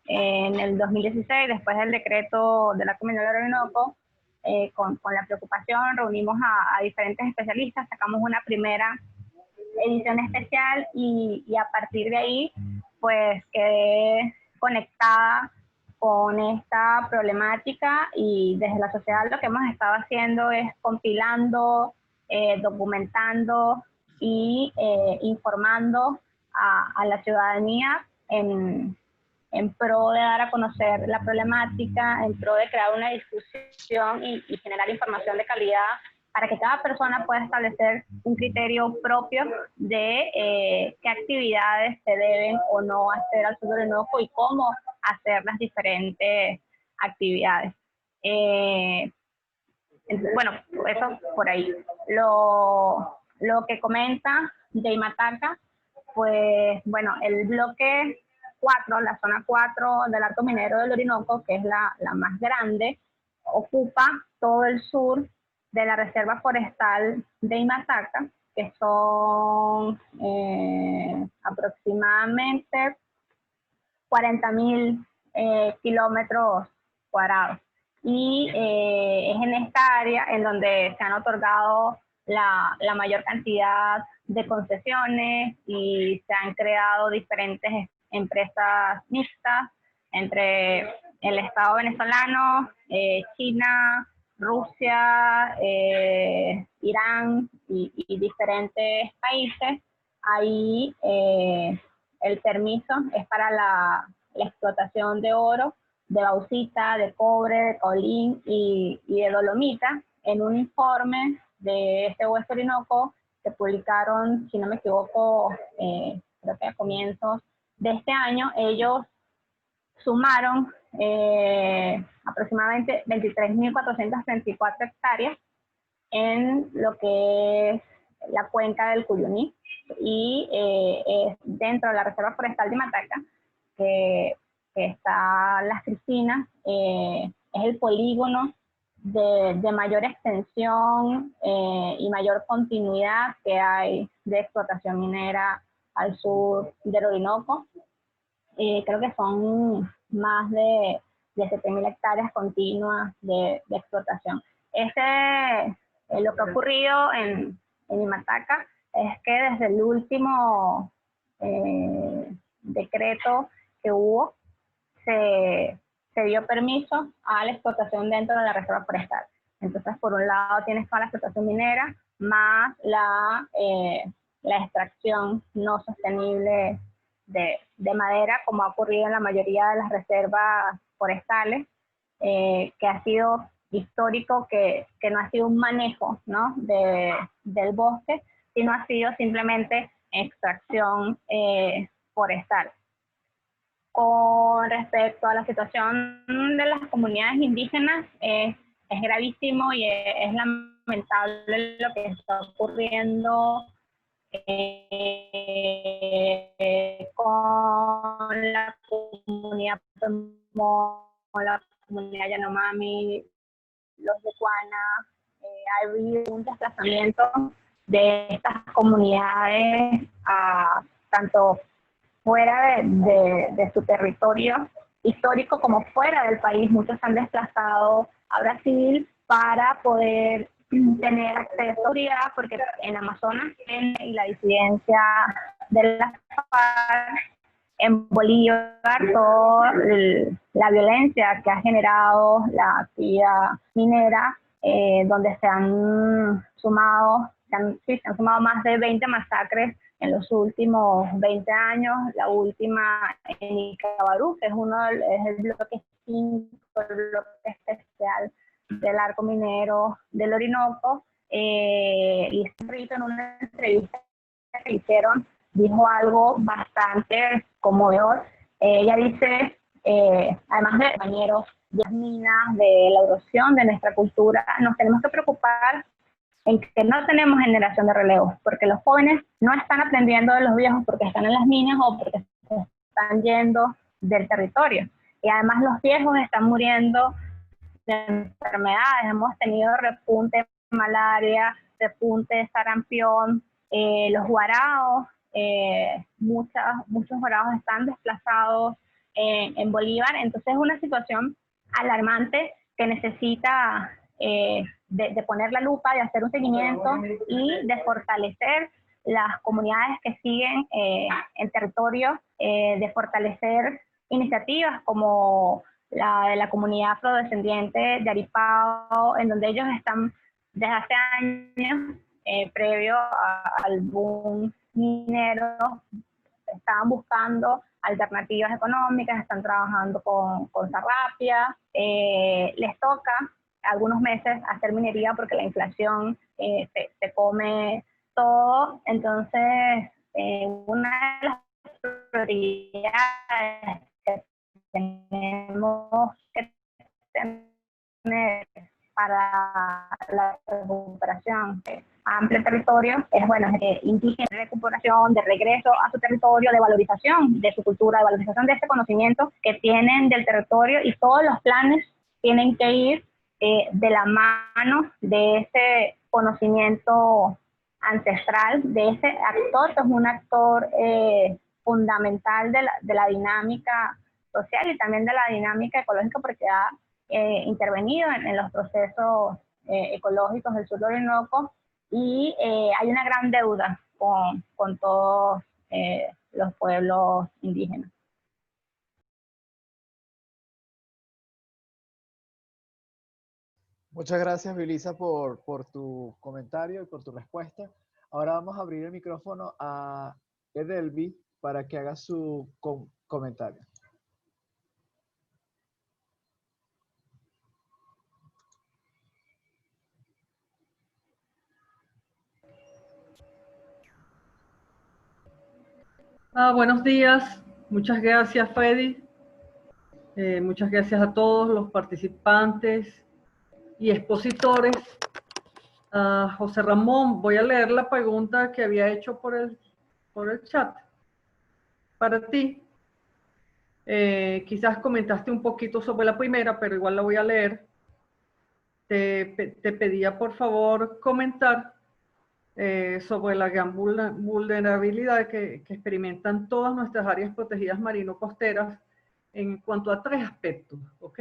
en el 2016, después del decreto de la Comunidad del Orinoco, con la preocupación, reunimos a diferentes especialistas, sacamos una primera edición especial y a partir de ahí, pues quedé conectada con esta problemática y desde la sociedad lo que hemos estado haciendo es compilando, documentando y informando a la ciudadanía en pro de dar a conocer la problemática, en pro de crear una discusión y generar información de calidad para que cada persona pueda establecer un criterio propio de qué actividades se deben o no hacer al sur del Orinoco y cómo hacer las diferentes actividades. Bueno, eso por ahí. Lo que comenta Jay Mataca, pues bueno, el bloque 4, la zona 4 del Alto Minero del Orinoco, que es la más grande, ocupa todo el sur de la Reserva Forestal de Imataca, que son aproximadamente 40.000 kilómetros cuadrados. Y es en esta área en donde se han otorgado la mayor cantidad de concesiones y se han creado diferentes empresas mixtas entre el Estado venezolano, China, Rusia, Irán y diferentes países. Ahí el permiso es para la explotación de oro, de bauxita, de cobre, de caolín y de dolomita. En un informe de este Hueso Orinoco que publicaron, si no me equivoco, creo que a comienzos de este año, ellos sumaron aproximadamente 23.434 hectáreas en lo que es la cuenca del Cuyuní y es dentro de la Reserva Forestal de Imataca, que está Las Cristinas, es el polígono de mayor extensión y mayor continuidad que hay de explotación minera al sur del Orinoco. Creo que son más de 7.000 hectáreas continuas de explotación. Lo que ha ocurrido en Imataca es que desde el último decreto que hubo, se dio permiso a la explotación dentro de la reserva forestal. Entonces, por un lado tienes toda la explotación minera, más la extracción no sostenible de madera, como ha ocurrido en la mayoría de las reservas forestales, que ha sido histórico, que no ha sido un manejo, ¿no?, del bosque, sino ha sido simplemente extracción forestal. Con respecto a la situación de las comunidades indígenas, es gravísimo y es lamentable lo que está ocurriendo con la comunidad Pemón, la comunidad Yanomami, los Yecuana. Ha habido un desplazamiento de estas comunidades tanto fuera de su territorio histórico como fuera del país. Muchos se han desplazado a Brasil para poder tener acceso a seguridad, porque en Amazonas y la disidencia de las FARC en Bolívar toda la violencia que ha generado la actividad minera, donde se han sumado más de 20 masacres en los últimos 20 años. La última en Icabarú, que es el bloque 5, el bloque especial del arco minero del Orinoco, y Rito en una entrevista que hicieron dijo algo bastante conmovedor. Ella dice, además de compañeros, de las minas, de la erosión de nuestra cultura, nos tenemos que preocupar en que no tenemos generación de relevo, porque los jóvenes no están aprendiendo de los viejos porque están en las minas o porque se están yendo del territorio. Y además los viejos están muriendo de enfermedades. Hemos tenido repunte de malaria, repunte de sarampión, los guaraos, muchos guaraos están desplazados en Bolívar. Entonces es una situación alarmante que necesita de poner la lupa, de hacer un seguimiento y de fortalecer las comunidades que siguen en territorio, de fortalecer iniciativas como la de la comunidad afrodescendiente de Aripao, en donde ellos están desde hace años, previo al boom minero, estaban buscando alternativas económicas, están trabajando con Sarrapia, les toca algunos meses hacer minería porque la inflación se come todo. Entonces, una de las prioridades que tenemos que tener para la recuperación de amplio territorio es, bueno, indígena, de recuperación, de regreso a su territorio, de valorización de su cultura, de valorización de ese conocimiento que tienen del territorio, y todos los planes tienen que ir de la mano de ese conocimiento ancestral, de ese actor que es un actor fundamental de la dinámica social y también de la dinámica ecológica, porque ha intervenido en los procesos ecológicos del sur de Orinoco, y hay una gran deuda con todos los pueblos indígenas. Muchas gracias, Vilisa, por tu comentario y por tu respuesta. Ahora vamos a abrir el micrófono a Edelvi para que haga su comentario. Buenos días, muchas gracias, Freddy. Muchas gracias a todos los participantes y expositores. José Ramón, voy a leer la pregunta que había hecho por el chat para ti. Quizás comentaste un poquito sobre la primera, pero igual la voy a leer. Te pedía, por favor, comentar sobre la gran vulnerabilidad que experimentan todas nuestras áreas protegidas marino-costeras en cuanto a 3 aspectos, ¿ok?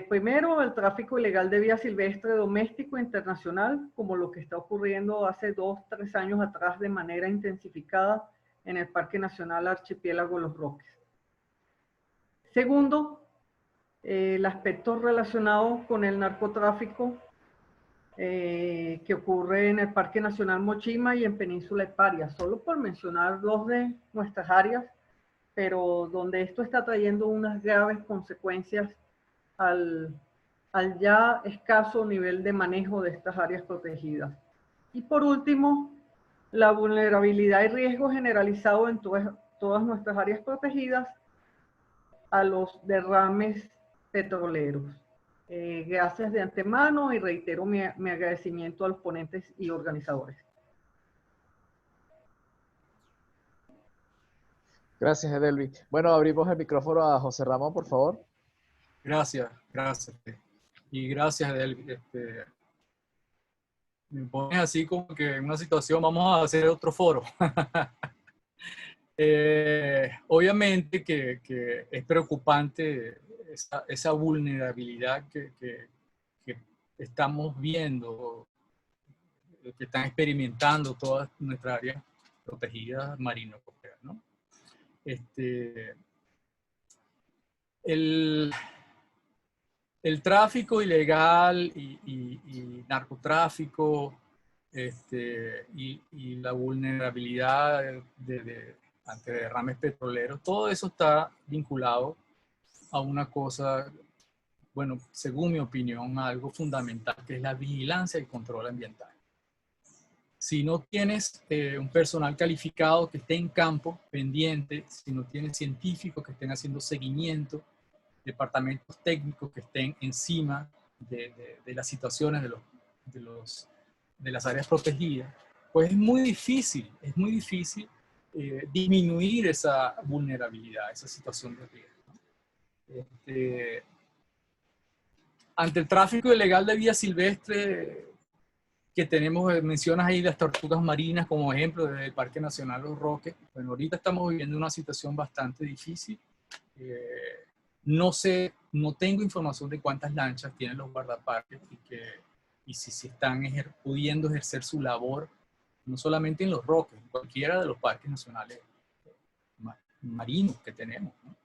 Primero, el tráfico ilegal de vida silvestre doméstico e internacional, como lo que está ocurriendo hace 2 o 3 años atrás de manera intensificada en el Parque Nacional Archipiélago Los Roques. Segundo, el aspecto relacionado con el narcotráfico que ocurre en el Parque Nacional Mochima y en Península de Paria, solo por mencionar 2 de nuestras áreas, pero donde esto está trayendo unas graves consecuencias al ya escaso nivel de manejo de estas áreas protegidas. Y por último, la vulnerabilidad y riesgo generalizado en todas nuestras áreas protegidas a los derrames petroleros. Gracias de antemano y reitero mi agradecimiento a los ponentes y organizadores. Gracias, Edelvi. Bueno, abrimos el micrófono a José Ramón, por favor. Gracias. Y gracias, Edelvi. Me pones así como que en una situación, vamos a hacer otro foro. Obviamente que es preocupante esa vulnerabilidad que estamos viendo, que están experimentando todas nuestras áreas protegidas marino-costeras, ¿no? El tráfico ilegal y narcotráfico y la vulnerabilidad ante derrames petroleros, todo eso está vinculado a una cosa, bueno, según mi opinión, algo fundamental, que es la vigilancia y control ambiental. Si no tienes un personal calificado que esté en campo, pendiente, si no tienes científicos que estén haciendo seguimiento, departamentos técnicos que estén encima de las situaciones de las áreas protegidas, pues es muy difícil disminuir esa vulnerabilidad, esa situación de riesgo. Ante el tráfico ilegal de vida silvestre que tenemos, mencionas ahí las tortugas marinas como ejemplo del Parque Nacional Los Roques. Bueno, ahorita estamos viviendo una situación bastante difícil. No sé, no tengo información de cuántas lanchas tienen los guardaparques y si están pudiendo ejercer su labor, no solamente en Los Roques, en cualquiera de los parques nacionales marinos que tenemos, ¿no?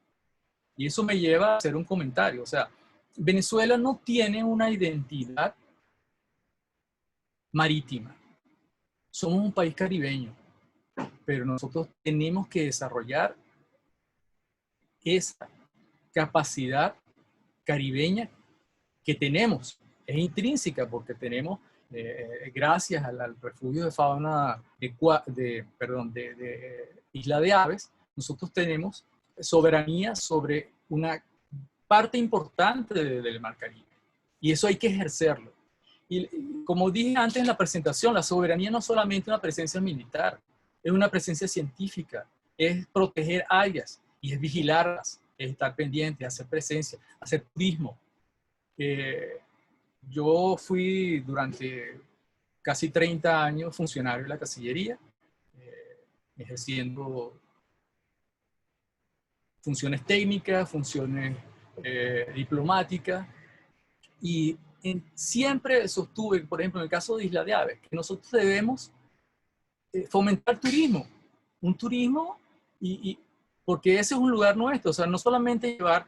Y eso me lleva a hacer un comentario. O sea, Venezuela no tiene una identidad marítima. Somos un país caribeño, pero nosotros tenemos que desarrollar esa capacidad caribeña que tenemos. Es intrínseca porque tenemos, gracias al refugio de fauna de Isla de Aves, nosotros tenemos soberanía sobre una parte importante del Mar Caribe. Y eso hay que ejercerlo. Y como dije antes en la presentación, la soberanía no es solamente una presencia militar, es una presencia científica, es proteger áreas y es vigilarlas, es estar pendiente, hacer presencia, hacer turismo. Yo fui durante casi 30 años funcionario de la Cancillería, ejerciendo funciones técnicas, funciones diplomáticas, y siempre sostuve, por ejemplo, en el caso de Isla de Aves, que nosotros debemos fomentar turismo, un turismo, porque ese es un lugar nuestro. O sea, no solamente llevar,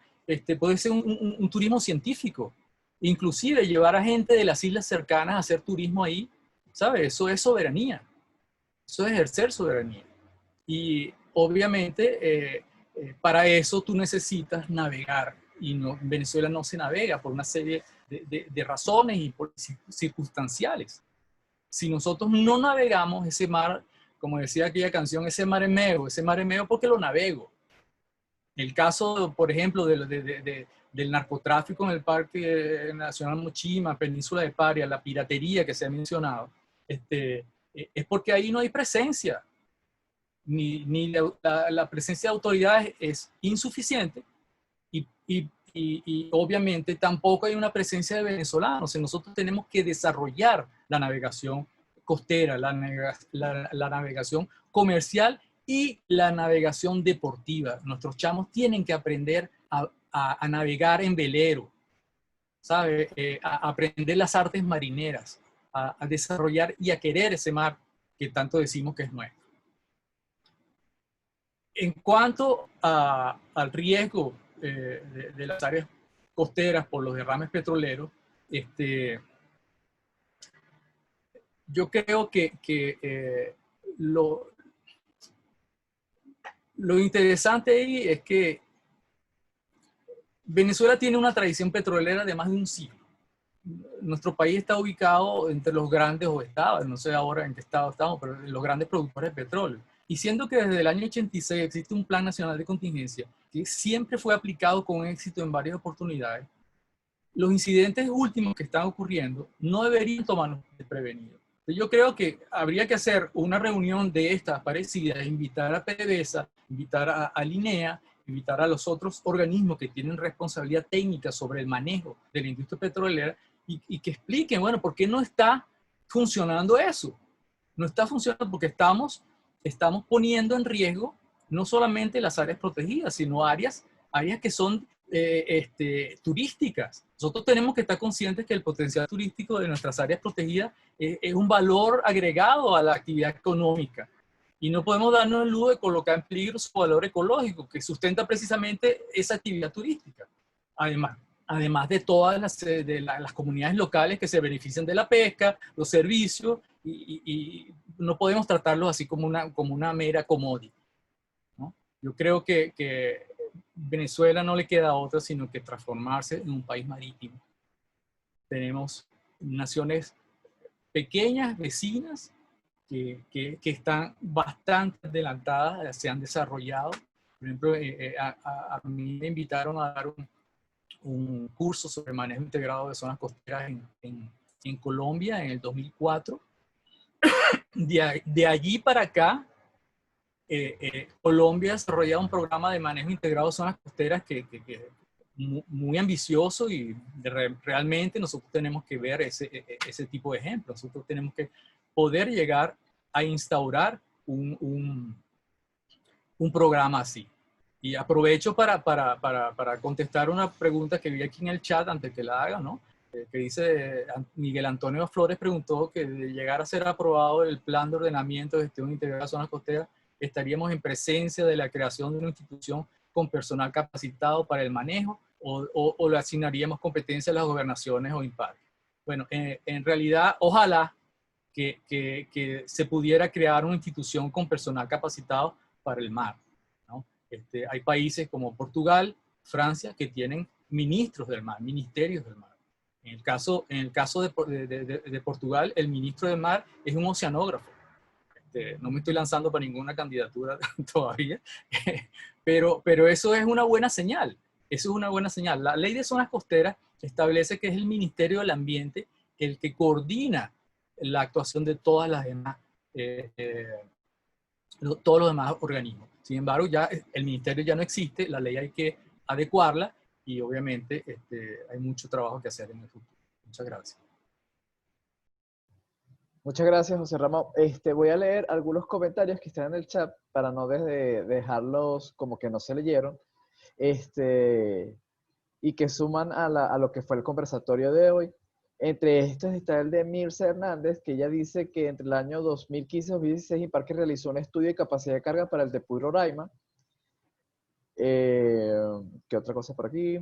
puede ser un turismo científico, inclusive llevar a gente de las islas cercanas a hacer turismo ahí, ¿sabes? Eso es soberanía, eso es ejercer soberanía. Y obviamente para eso tú necesitas navegar, y Venezuela no se navega por una serie de razones y por circunstanciales. Si nosotros no navegamos ese mar, como decía aquella canción, ese mar es meo porque lo navego. El caso, por ejemplo, del narcotráfico en el Parque Nacional Mochima, Península de Paria, la piratería que se ha mencionado, es porque ahí no hay presencia. Ni la presencia de autoridades es insuficiente y obviamente tampoco hay una presencia de venezolanos. Nosotros tenemos que desarrollar la navegación costera, la navegación comercial y la navegación deportiva. Nuestros chamos tienen que aprender a navegar en velero, ¿sabe? A aprender las artes marineras, a desarrollar y a querer ese mar que tanto decimos que es nuestro. En cuanto al riesgo de las áreas costeras por los derrames petroleros, yo creo que lo interesante ahí es que Venezuela tiene una tradición petrolera de más de un siglo. Nuestro país está ubicado entre los grandes, o estaba, no sé ahora en qué estado estamos, pero los grandes productores de petróleo. Y siendo que desde el año 86 existe un Plan Nacional de Contingencia que siempre fue aplicado con éxito en varias oportunidades, los incidentes últimos que están ocurriendo no deberían tomarnos de prevenido. Yo creo que habría que hacer una reunión de estas parecidas, invitar a PDVSA, invitar a Linea, invitar a los otros organismos que tienen responsabilidad técnica sobre el manejo de la industria petrolera y que expliquen, bueno, ¿por qué no está funcionando eso? No está funcionando porque estamos poniendo en riesgo no solamente las áreas protegidas, sino áreas que son turísticas. Nosotros tenemos que estar conscientes que el potencial turístico de nuestras áreas protegidas es un valor agregado a la actividad económica. Y no podemos darnos el lujo de colocar en peligro su valor ecológico, que sustenta precisamente esa actividad turística. Además de todas las comunidades locales que se benefician de la pesca, los servicios, y no podemos tratarlos así como una mera commodity, ¿no? Yo creo que Venezuela no le queda otra sino que transformarse en un país marítimo. Tenemos naciones pequeñas, vecinas, que están bastante adelantadas, se han desarrollado. Por ejemplo, a mí me invitaron a dar un curso sobre manejo integrado de zonas costeras en Colombia en el 2004. De allí para acá, Colombia ha desarrollado un programa de manejo integrado de zonas costeras que muy ambicioso, y realmente nosotros tenemos que ver ese tipo de ejemplos. Nosotros tenemos que poder llegar a instaurar un programa así. Y aprovecho para contestar una pregunta que vi aquí en el chat antes que la haga, ¿no? Que dice, Miguel Antonio Flores preguntó que de llegar a ser aprobado el plan de ordenamiento de gestión integrada de zonas costeras, estaríamos en presencia de la creación de una institución con personal capacitado para el manejo, o le asignaríamos competencia a las gobernaciones o INPAR. Bueno, en realidad, ojalá que se pudiera crear una institución con personal capacitado para el mar, ¿no? Hay países como Portugal, Francia, que tienen ministros del mar, ministerios del mar. En el caso de Portugal, el ministro del mar es un oceanógrafo. No me estoy lanzando para ninguna candidatura todavía, pero eso es una buena señal. Eso es una buena señal. La ley de zonas costeras establece que es el Ministerio del Ambiente el que coordina la actuación de todas las demás, todos los demás organismos. Sin embargo, ya el ministerio ya no existe, la ley hay que adecuarla, y obviamente hay mucho trabajo que hacer en el futuro. Muchas gracias. Muchas gracias, José Ramón. Voy a leer algunos comentarios que están en el chat para no dejarlos como que no se leyeron, y que suman a lo que fue el conversatorio de hoy. Entre estos está el de Mirza Hernández, que ella dice que entre el año 2015 y 2016 Imparque realizó un estudio de capacidad de carga para el Tepuy Roraima. ¿Qué otra cosa por aquí?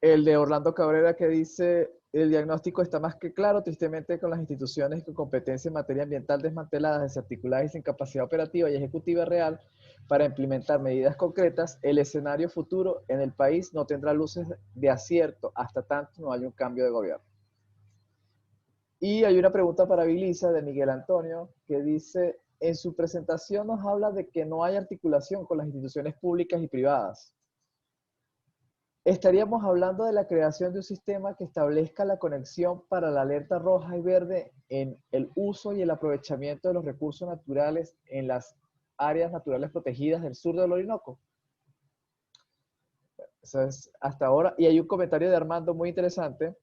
El de Orlando Cabrera, que dice, el diagnóstico está más que claro, tristemente con las instituciones con competencia en materia ambiental desmanteladas, desarticuladas y sin capacidad operativa y ejecutiva real para implementar medidas concretas, el escenario futuro en el país no tendrá luces de acierto hasta tanto no haya un cambio de gobierno. Y hay una pregunta para Vilisa de Miguel Antonio, que dice, en su presentación nos habla de que no hay articulación con las instituciones públicas y privadas. Estaríamos hablando de la creación de un sistema que establezca la conexión para la alerta roja y verde en el uso y el aprovechamiento de los recursos naturales en las áreas naturales protegidas del sur del Orinoco. Eso es hasta ahora. Y hay un comentario de Armando muy interesante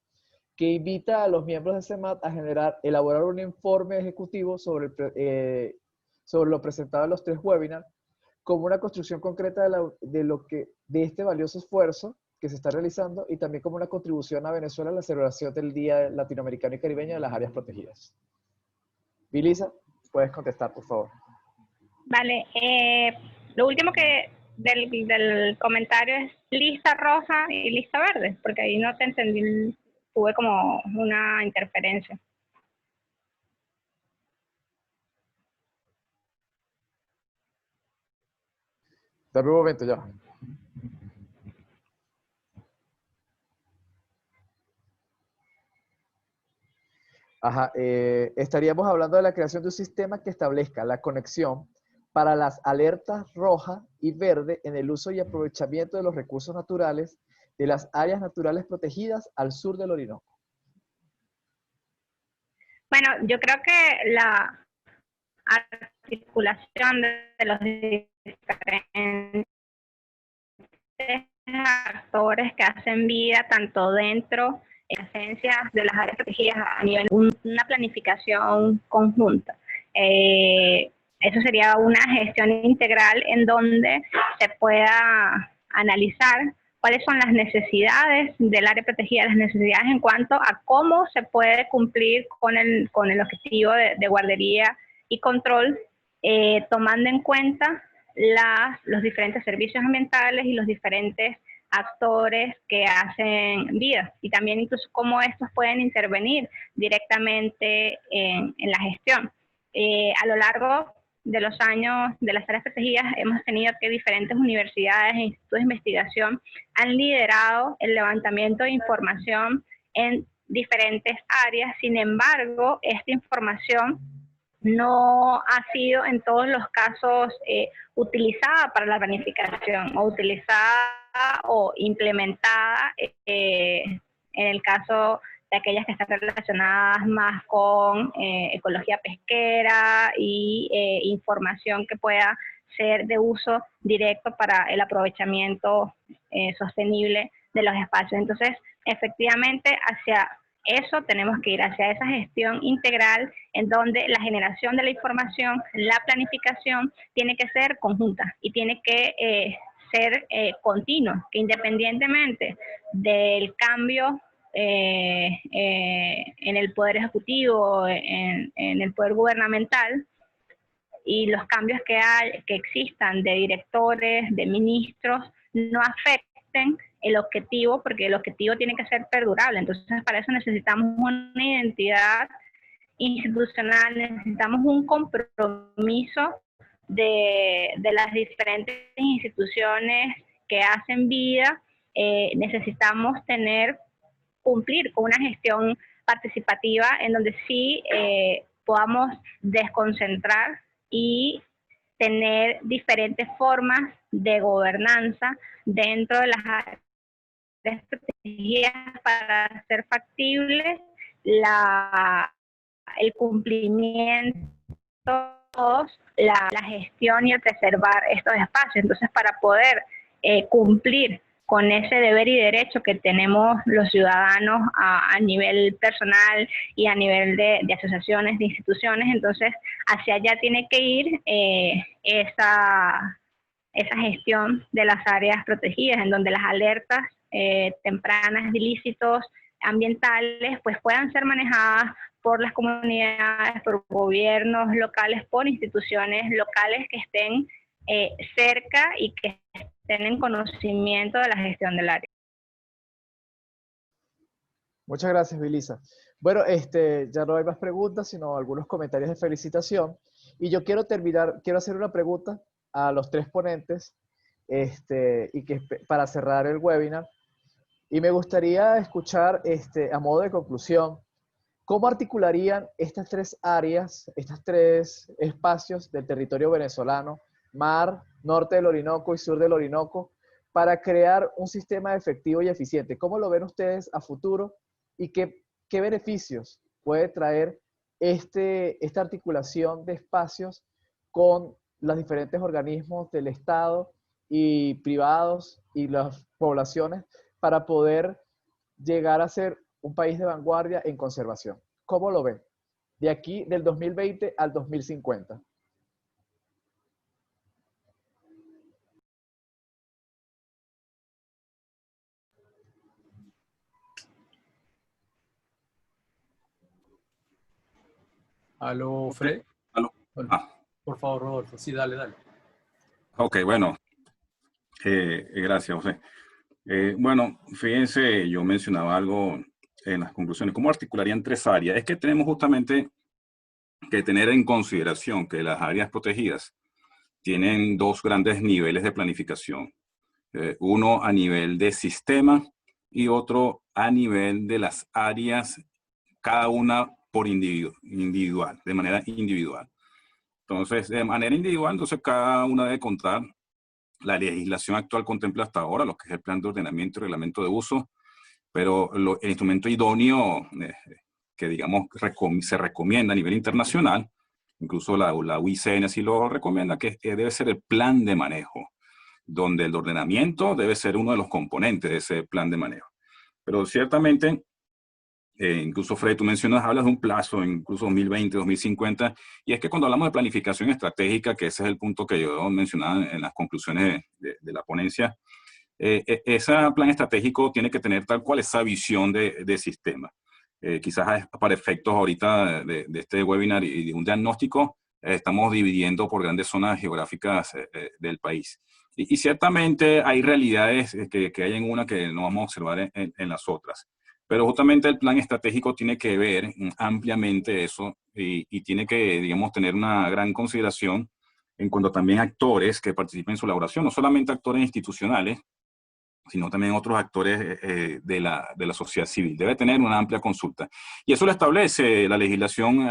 que invita a los miembros de CEMAT a elaborar un informe ejecutivo sobre lo presentado en los 3 webinars, como una construcción concreta de este valioso esfuerzo que se está realizando, y también como una contribución a Venezuela a la celebración del Día Latinoamericano y Caribeño de las Áreas Protegidas. Vilisa, puedes contestar, por favor. Vale, lo último del comentario es lista roja y lista verde, porque ahí no te entendí, tuve como una interferencia. Dame un momento ya. Ajá, estaríamos hablando de la creación de un sistema que establezca la conexión para las alertas roja y verde en el uso y aprovechamiento de los recursos naturales de las áreas naturales protegidas al sur del Orinoco. Bueno, yo creo que la articulación de los diferentes actores que hacen vida tanto dentro en esencias de las áreas protegidas a nivel una planificación conjunta. Eso sería una gestión integral en donde se pueda analizar cuáles son las necesidades del área protegida, las necesidades en cuanto a cómo se puede cumplir con el objetivo de guardería y control, tomando en cuenta los diferentes servicios ambientales y los diferentes actores que hacen vida, y también incluso cómo estos pueden intervenir directamente en la gestión. A lo largo de los años de las áreas protegidas hemos tenido que diferentes universidades e institutos de investigación han liderado el levantamiento de información en diferentes áreas. Sin embargo, esta información no ha sido en todos los casos utilizada para la planificación o utilizada o implementada en el caso de aquellas que están relacionadas más con ecología pesquera y información que pueda ser de uso directo para el aprovechamiento sostenible de los espacios. Entonces, efectivamente, hacia eso tenemos que ir, hacia esa gestión integral en donde la generación de la información, la planificación, tiene que ser conjunta y tiene que ser continua, que independientemente del cambio en el poder ejecutivo, en el poder gubernamental, y los cambios que existan de directores, de ministros, no afecten el objetivo, porque el objetivo tiene que ser perdurable. Entonces, para eso necesitamos una identidad institucional, necesitamos un compromiso de las diferentes instituciones que hacen vida. Necesitamos cumplir con una gestión participativa en donde sí podamos desconcentrar y tener diferentes formas de gobernanza dentro de las áreas protegidas para hacer factible el cumplimiento, la gestión y el preservar estos espacios. Entonces, para poder cumplir con ese deber y derecho que tenemos los ciudadanos a nivel personal y a nivel de asociaciones, de instituciones, entonces hacia allá tiene que ir esa gestión de las áreas protegidas, en donde las alertas tempranas de ilícitos ambientales pues puedan ser manejadas por las comunidades, por gobiernos locales, por instituciones locales que estén cerca y que estén en conocimiento de la gestión del área. Muchas gracias, Vilisa. Bueno, ya no hay más preguntas, sino algunos comentarios de felicitación. Y yo quiero hacer una pregunta a los tres ponentes, para cerrar el webinar. Y me gustaría escuchar, a modo de conclusión, ¿cómo articularían estas tres áreas, estos tres espacios del territorio venezolano, mar, norte del Orinoco y sur del Orinoco, para crear un sistema efectivo y eficiente? ¿Cómo lo ven ustedes a futuro y qué beneficios puede traer esta articulación de espacios con los diferentes organismos del Estado y privados y las poblaciones para poder llegar a ser un país de vanguardia en conservación? ¿Cómo lo ven? De aquí, del 2020 al 2050. Aló, Fred. Aló. Bueno, por favor, Rodolfo. Sí, dale. Ok, bueno. Gracias, José. Bueno, fíjense, yo mencionaba algo en las conclusiones. ¿Cómo articularían tres áreas? Es que tenemos justamente que tener en consideración que las áreas protegidas tienen dos grandes niveles de planificación. Uno a nivel de sistema y otro a nivel de las áreas, cada una por individual, de manera individual. Entonces, de manera individual, entonces cada una debe contar. La legislación actual contempla hasta ahora lo que es el plan de ordenamiento y reglamento de uso, pero el instrumento idóneo que, digamos, se recomienda a nivel internacional, incluso la UICN así lo recomienda, que debe ser el plan de manejo, donde el ordenamiento debe ser uno de los componentes de ese plan de manejo. Pero ciertamente, incluso Fred, tú hablas de un plazo, incluso 2020, 2050, y es que cuando hablamos de planificación estratégica, que ese es el punto que yo mencionaba en las conclusiones de la ponencia, ese plan estratégico tiene que tener tal cual esa visión de sistema. Quizás para efectos ahorita de este webinar y de un diagnóstico, estamos dividiendo por grandes zonas geográficas del país. Y ciertamente hay realidades que hay en una que no vamos a observar en las otras. Pero justamente el plan estratégico tiene que ver ampliamente eso y tiene que, digamos, tener una gran consideración en cuanto también a actores que participen en su elaboración, no solamente actores institucionales, sino también otros actores de la sociedad civil. Debe tener una amplia consulta. Y eso lo establece la legislación,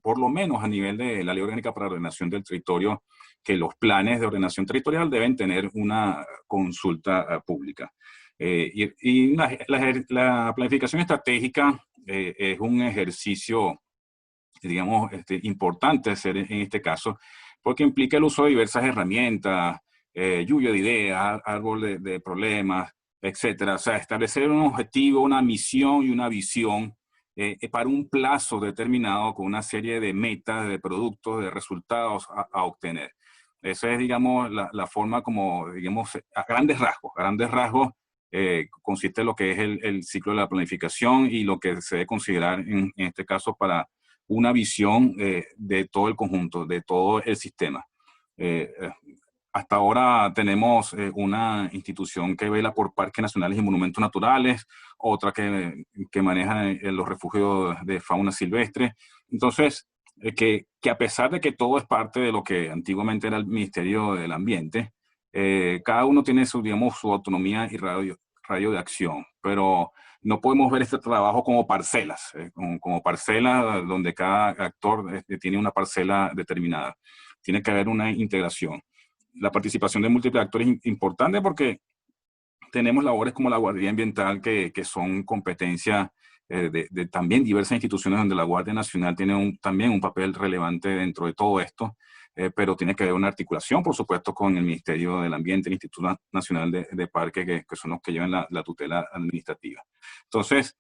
por lo menos a nivel de la Ley Orgánica para la Ordenación del Territorio, que los planes de ordenación territorial deben tener una consulta pública. La planificación estratégica es un ejercicio, digamos, importante hacer en este caso, porque implica el uso de diversas herramientas, lluvia de ideas, árbol de problemas, etcétera. O sea, establecer un objetivo, una misión y una visión para un plazo determinado con una serie de metas, de productos, de resultados a obtener. Esa es, digamos, la forma como, digamos, a grandes rasgos, consiste en lo que es el ciclo de la planificación y lo que se debe considerar en este caso para una visión de todo el conjunto, de todo el sistema. Hasta ahora tenemos una institución que vela por parques nacionales y monumentos naturales, otra que maneja los refugios de fauna silvestre. Entonces, que a pesar de que todo es parte de lo que antiguamente era el Ministerio del Ambiente, cada uno tiene su, digamos, su autonomía y radio de acción, pero no podemos ver este trabajo como parcelas, como parcelas donde cada actor tiene una parcela determinada. Tiene que haber una integración. La participación de múltiples actores es importante porque tenemos labores como la Guardia Ambiental que son competencia de también diversas instituciones donde la Guardia Nacional tiene también un papel relevante dentro de todo esto, pero tiene que haber una articulación, por supuesto, con el Ministerio del Ambiente, el Instituto Nacional de Parques, que son los que llevan la tutela administrativa. Entonces,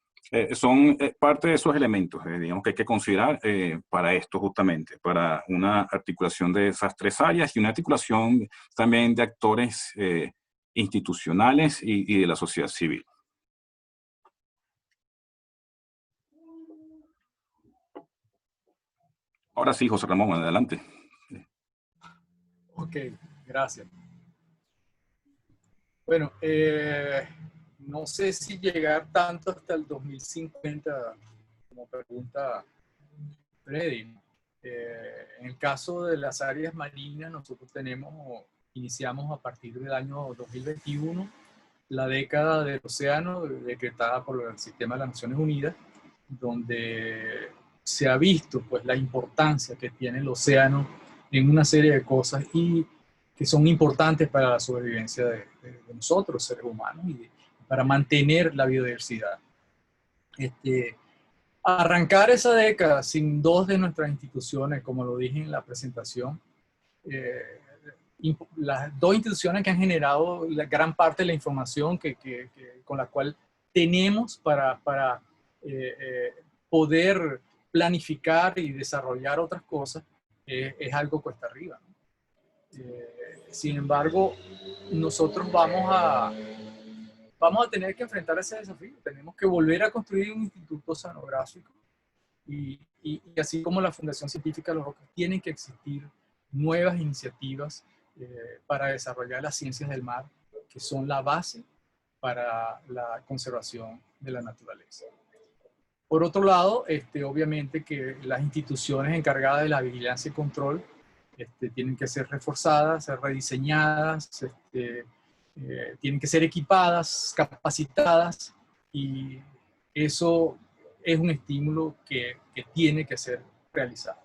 son parte de esos elementos, digamos, que hay que considerar para esto justamente, para una articulación de esas tres áreas y una articulación también de actores institucionales y de la sociedad civil. Ahora sí, José Ramón, adelante. Ok, gracias. Bueno, no sé si llegar tanto hasta el 2050 como pregunta Freddy. En el caso de las áreas marinas, nosotros iniciamos a partir del año 2021 la década del océano decretada por el Sistema de las Naciones Unidas, donde se ha visto pues la importancia que tiene el océano en una serie de cosas y que son importantes para la sobrevivencia de nosotros, seres humanos, y para mantener la biodiversidad. Arrancar esa década sin dos de nuestras instituciones, como lo dije en la presentación, las dos instituciones que han generado la gran parte de la información con la cual tenemos para poder planificar y desarrollar otras cosas, es algo cuesta arriba, ¿no? Sin embargo, nosotros vamos a tener que enfrentar ese desafío. Tenemos que volver a construir un instituto oceanográfico y así como la Fundación Científica Los Roques, tienen que existir nuevas iniciativas para desarrollar las ciencias del mar, que son la base para la conservación de la naturaleza. Por otro lado, obviamente que las instituciones encargadas de la vigilancia y control tienen que ser reforzadas, ser rediseñadas, tienen que ser equipadas, capacitadas, y eso es un estímulo que tiene que ser realizado.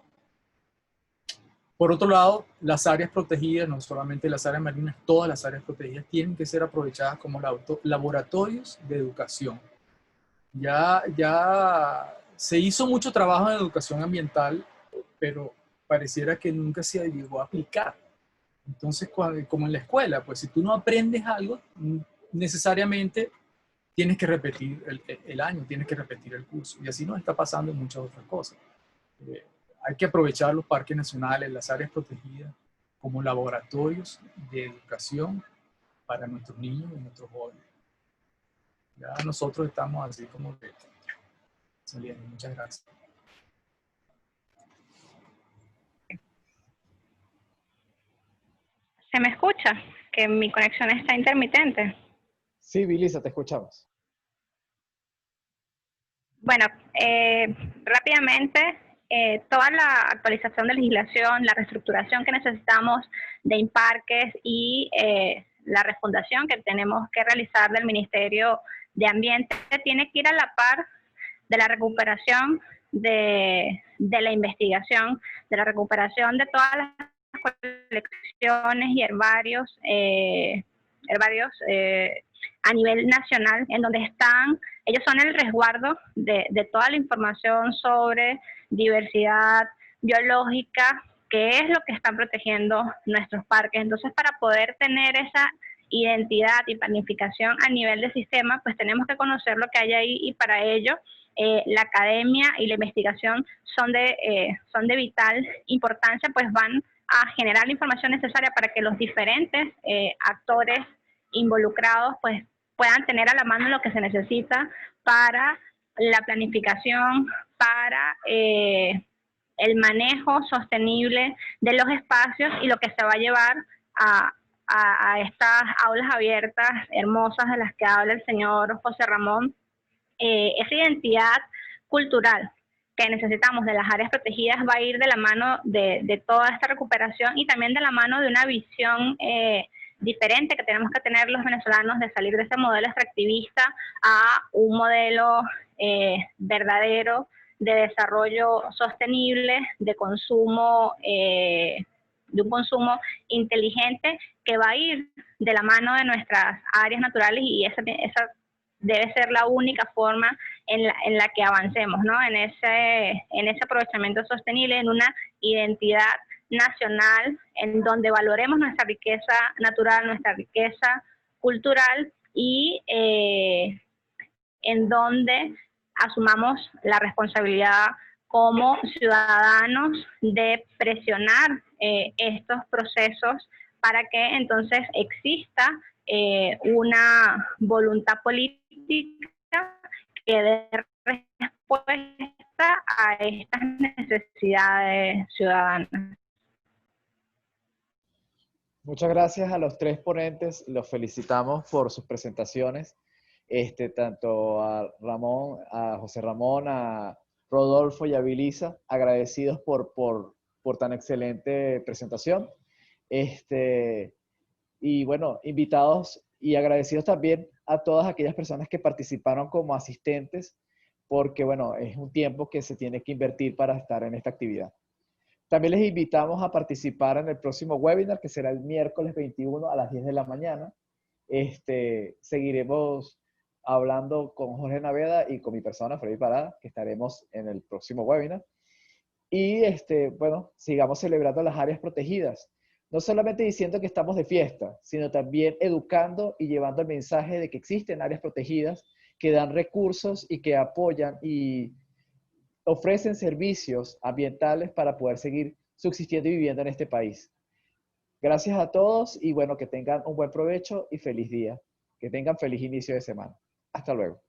Por otro lado, las áreas protegidas, no solamente las áreas marinas, todas las áreas protegidas tienen que ser aprovechadas como laboratorios de educación. Ya se hizo mucho trabajo en educación ambiental, pero pareciera que nunca se llegó a aplicar. Entonces, como en la escuela, pues si tú no aprendes algo, necesariamente tienes que repetir el año, tienes que repetir el curso. Y así nos está pasando en muchas otras cosas. Hay que aprovechar los parques nacionales, las áreas protegidas, como laboratorios de educación para nuestros niños y nuestros jóvenes. Ya nosotros estamos así como que saliendo. Muchas gracias. ¿Se me escucha? Que mi conexión está intermitente. Sí, Vilisa, te escuchamos. Bueno, rápidamente, toda la actualización de legislación, la reestructuración que necesitamos de INPARQUES y la refundación que tenemos que realizar del Ministerio de Ambiente tiene que ir a la par de la recuperación de la investigación, de la recuperación de todas las colecciones y herbarios a nivel nacional, en donde están, ellos son el resguardo de toda la información sobre diversidad biológica, que es lo que están protegiendo nuestros parques. Entonces, para poder tener esa identidad y planificación a nivel de sistema, pues tenemos que conocer lo que hay ahí, y para ello la academia y la investigación son de vital importancia, pues van a generar la información necesaria para que los diferentes actores involucrados pues puedan tener a la mano lo que se necesita para la planificación, para el manejo sostenible de los espacios y lo que se va a llevar a estas aulas abiertas hermosas de las que habla el señor José Ramón. Esa identidad cultural que necesitamos de las áreas protegidas va a ir de la mano de toda esta recuperación, y también de la mano de una visión diferente que tenemos que tener los venezolanos, de salir de ese modelo extractivista a un modelo verdadero de desarrollo sostenible, de consumo, de un consumo inteligente que va a ir de la mano de nuestras áreas naturales, y esa debe ser la única forma en la que avancemos, ¿no? En ese aprovechamiento sostenible, en una identidad nacional, en donde valoremos nuestra riqueza natural, nuestra riqueza cultural, y en donde asumamos la responsabilidad como ciudadanos de presionar estos procesos para que entonces exista una voluntad política que dé respuesta a estas necesidades ciudadanas. Muchas gracias a los tres ponentes, los felicitamos por sus presentaciones, tanto a Ramón, a José Ramón, a Rodolfo y a Vilisa, agradecidos por tan excelente presentación. Y bueno, invitados y agradecidos también a todas aquellas personas que participaron como asistentes, porque bueno, es un tiempo que se tiene que invertir para estar en esta actividad. También les invitamos a participar en el próximo webinar, que será el miércoles 21 a las 10 de la mañana. Seguiremos hablando con Jorge Naveda y con mi persona, Freddy Parada, que estaremos en el próximo webinar. Y bueno, sigamos celebrando las áreas protegidas. No solamente diciendo que estamos de fiesta, sino también educando y llevando el mensaje de que existen áreas protegidas que dan recursos y que apoyan y ofrecen servicios ambientales para poder seguir subsistiendo y viviendo en este país. Gracias a todos y bueno, que tengan un buen provecho y feliz día. Que tengan feliz inicio de semana. Hasta luego.